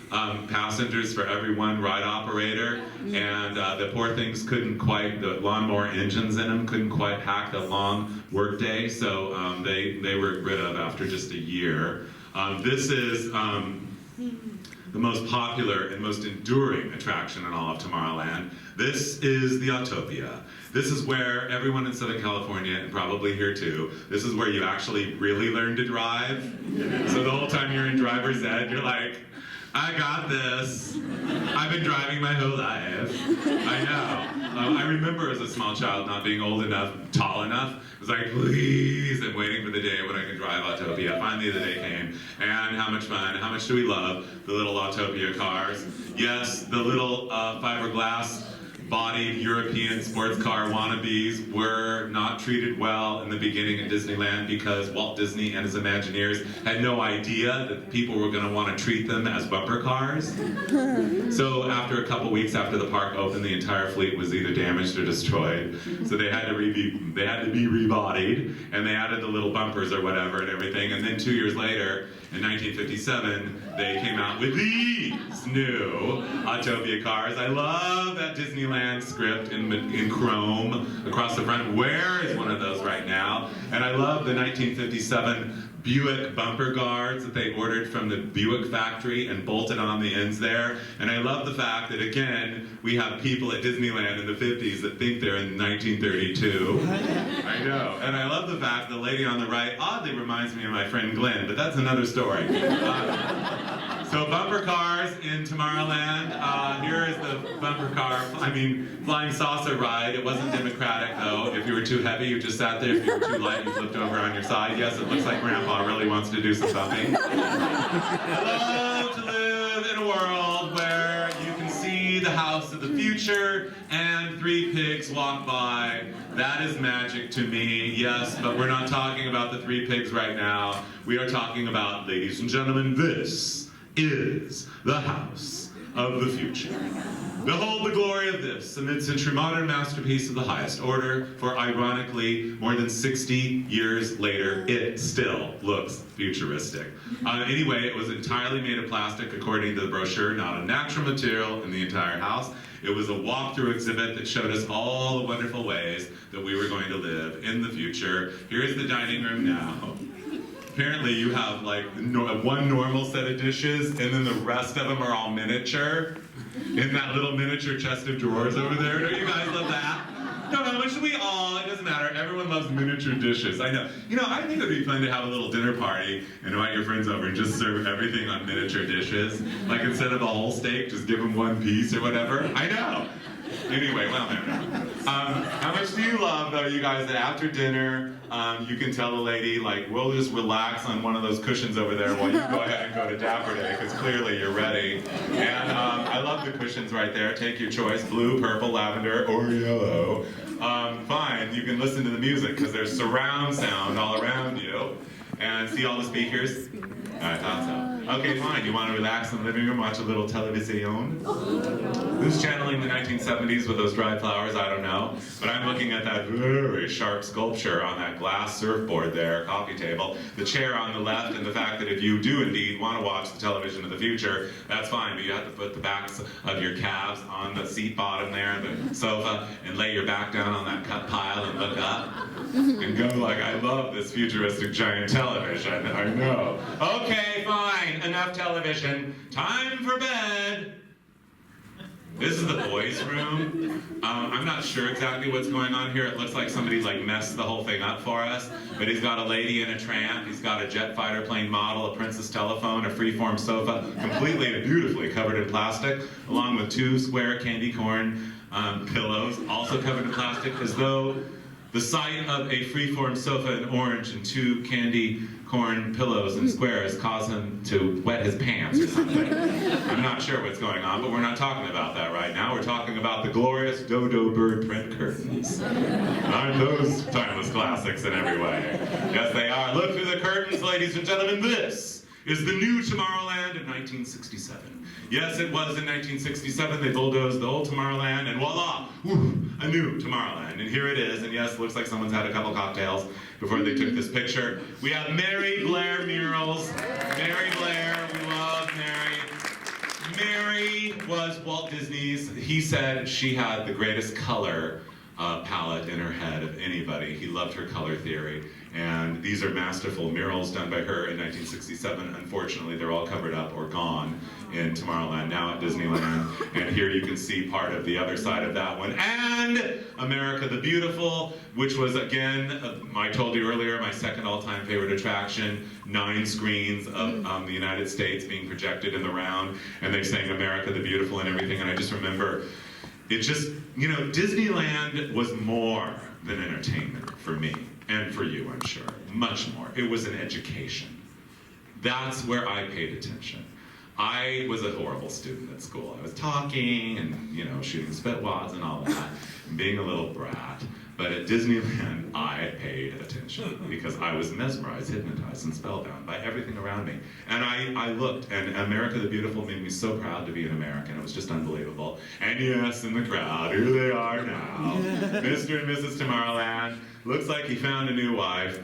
passengers for every 1 ride operator, and the poor things couldn't quite, the lawnmower engines in them couldn't quite hack the long work day, so they were rid of after just a year. This is the most popular and most enduring attraction in all of Tomorrowland. This is the Autopia. This is where everyone in Southern California, and probably here too, this is where you actually really learn to drive. So the whole time you're in driver's ed, you're like, I got this. I've been driving my whole life. I know. I remember as a small child not being old enough, tall enough. I was like, please, I'm waiting for the day when I can drive Autopia. Finally the day came. And how much fun, how much do we love the little Autopia cars. Yes, the little fiberglass bodied European sports car wannabes were not treated well in the beginning at Disneyland, because Walt Disney and his Imagineers had no idea that people were going to want to treat them as bumper cars. So after a couple weeks after the park opened, the entire fleet was either damaged or destroyed. So they had to be rebodied, and they added the little bumpers or whatever and everything. And then 2 years later, in 1957, they came out with these new Autopia cars. I love that Disneyland script in chrome across the front. Where is one of those right now? And I love the 1957 Buick bumper guards that they ordered from the Buick factory and bolted on the ends there. And I love the fact that, again, we have people at Disneyland in the 50s that think they're in 1932. I know. And I love the fact the lady on the right oddly reminds me of my friend Glenn, but that's another story. So bumper cars in Tomorrowland. Here is the bumper car, flying saucer ride. It wasn't democratic though. If you were too heavy, you just sat there. If you were too light, you flipped over on your side. Yes, it looks like Grandpa really wants to do some bumping. I love to live in a world where you can see the house of the future and 3 pigs walk by. That is magic to me, yes, but we're not talking about the 3 pigs right now. We are talking about, ladies and gentlemen, this is the house of the future. Behold the glory of this, a mid-century modern masterpiece of the highest order, for ironically, more than 60 years later, it still looks futuristic. Anyway, it was entirely made of plastic according to the brochure, not a natural material in the entire house. It was a walkthrough exhibit that showed us all the wonderful ways that we were going to live in the future. Here's the dining room now. Apparently you have like one normal set of dishes, and then the rest of them are all miniature. In that little miniature chest of drawers over there. Don't you guys love that? No, how much do we all? It doesn't matter. Everyone loves miniature dishes. I know. You know, I think it would be fun to have a little dinner party and invite your friends over and just serve everything on miniature dishes. Like instead of a whole steak, just give them 1 piece or whatever. I know. Anyway, well, no. How much do you love, though, you guys, that after dinner, you can tell the lady, like, we'll just relax on one of those cushions over there while you go ahead and go to Dapper Day, because clearly you're ready. And I love the cushions right there. Take your choice, blue, purple, lavender, or yellow. Fine, you can listen to the music, because there's surround sound all around you. And see all the speakers? I thought so. Okay, fine. You want to relax in the living room, watch a little television? Who's channeling the 1970s with those dried flowers? I don't know. But I'm looking at that very sharp sculpture on that glass surfboard there, coffee table, the chair on the left, and the fact that if you do indeed want to watch the television of the future, that's fine, but you have to put the backs of your calves on the seat bottom there, the sofa, and lay your back down on that cut pile and look up. And go like, I love this futuristic giant television. I know. Okay, fine. Enough television. Time for bed. This is the boys' room. I'm not sure exactly what's going on here. It looks like somebody like messed the whole thing up for us. But he's got a lady in a tramp. He's got a jet fighter plane model, a princess telephone, a freeform sofa, completely and beautifully covered in plastic, along with 2 square candy corn pillows, also covered in plastic, as though the sight of a freeform sofa in orange and 2 candy corn pillows and squares caused him to wet his pants or something. I'm not sure what's going on, but we're not talking about that right now. We're talking about the glorious dodo bird print curtains. Aren't those timeless classics in every way? Yes, they are. Look through the curtains, ladies and gentlemen. This is the new Tomorrowland of 1967. Yes, it was in 1967. They bulldozed the old Tomorrowland, and voila, a new Tomorrowland. And here it is, and yes, it looks like someone's had a couple cocktails before they took this picture. We have Mary Blair murals. Mary Blair, we love Mary. Mary was Walt Disney's. He said she had the greatest color palette in her head of anybody. He loved her color theory. And these are masterful murals done by her in 1967. Unfortunately, they're all covered up or gone in Tomorrowland, now at Disneyland. And here you can see part of the other side of that one. And America the Beautiful, which was, again, I told you earlier, my second all-time favorite attraction. 9 screens of the United States being projected in the round. And they sang America the Beautiful and everything. And I just remember, it just, you know, Disneyland was more than entertainment for me. And for you, I'm sure. Much more. It was an education. That's where I paid attention. I was a horrible student at school. I was talking and, you know, shooting spitwads and all that, and being a little brat. But at Disneyland, I paid attention because I was mesmerized, hypnotized, and spellbound by everything around me. And I looked, and America the Beautiful made me so proud to be an American. It was just unbelievable. And yes, in the crowd, here they are now. Mr. and Mrs. Tomorrowland. Looks like he found a new wife.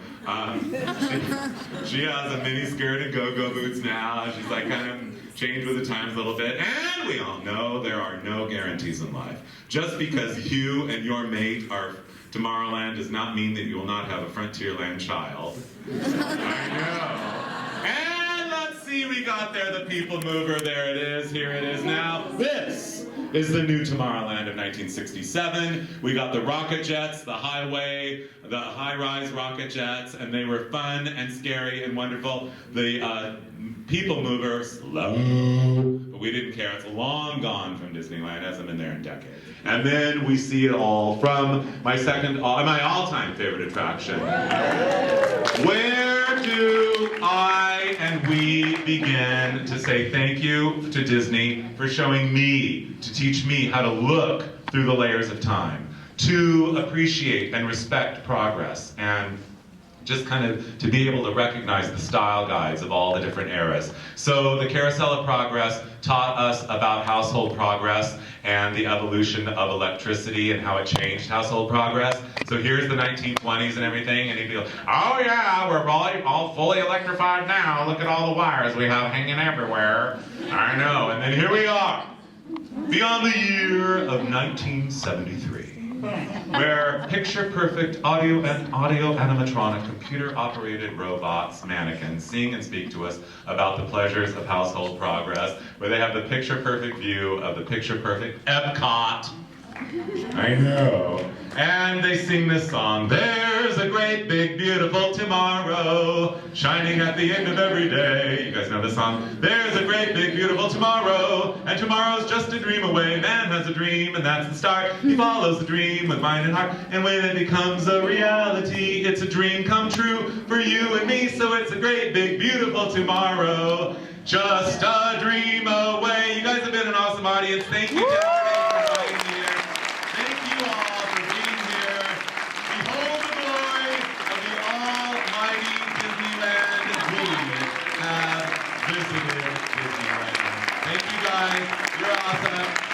She has a mini skirt and go-go boots now. She's like kind of changed with the times a little bit. And we all know there are no guarantees in life. Just because you and your mate are Tomorrowland does not mean that you will not have a Frontierland child. I know. And let's see, we got there the people mover. There it is. Here it is now. This is the new Tomorrowland of 1967. We got the rocket jets, the highway, the high-rise rocket jets, and they were fun and scary and wonderful. The people mover, slow, but we didn't care. It's long gone from Disneyland. It hasn't been there in decades. And then we see it all from my all-time favorite attraction. Where do I and we begin to say thank you to Disney for showing me, to teach me how to look through the layers of time, to appreciate and respect progress, and just kind of to be able to recognize the style guides of all the different eras. So the Carousel of Progress taught us about household progress and the evolution of electricity and how it changed household progress. So here's the 1920s and everything, and he'd be like, oh yeah, we're all fully electrified now. Look at all the wires we have hanging everywhere. I know, and then here we are, beyond the year of 1973. Where picture-perfect audio animatronic, computer-operated robots, mannequins, sing and speak to us about the pleasures of household progress, where they have the picture-perfect view of the picture-perfect Epcot. I know. And they sing this song. There's a great, big, beautiful tomorrow shining at the end of every day. You guys know this song? There's a great, big, beautiful tomorrow, and tomorrow's just a dream away. Man has a dream, and that's the start. He follows the dream with mind and heart, and when it becomes a reality, it's a dream come true for you and me. So it's a great, big, beautiful tomorrow, just a dream away. You guys have been an awesome audience. Thank you, Dapper, for inviting me here. Thank you all for being here. Behold the glory of the almighty Disneyland. We have visited Disneyland. Thank you guys. You're awesome.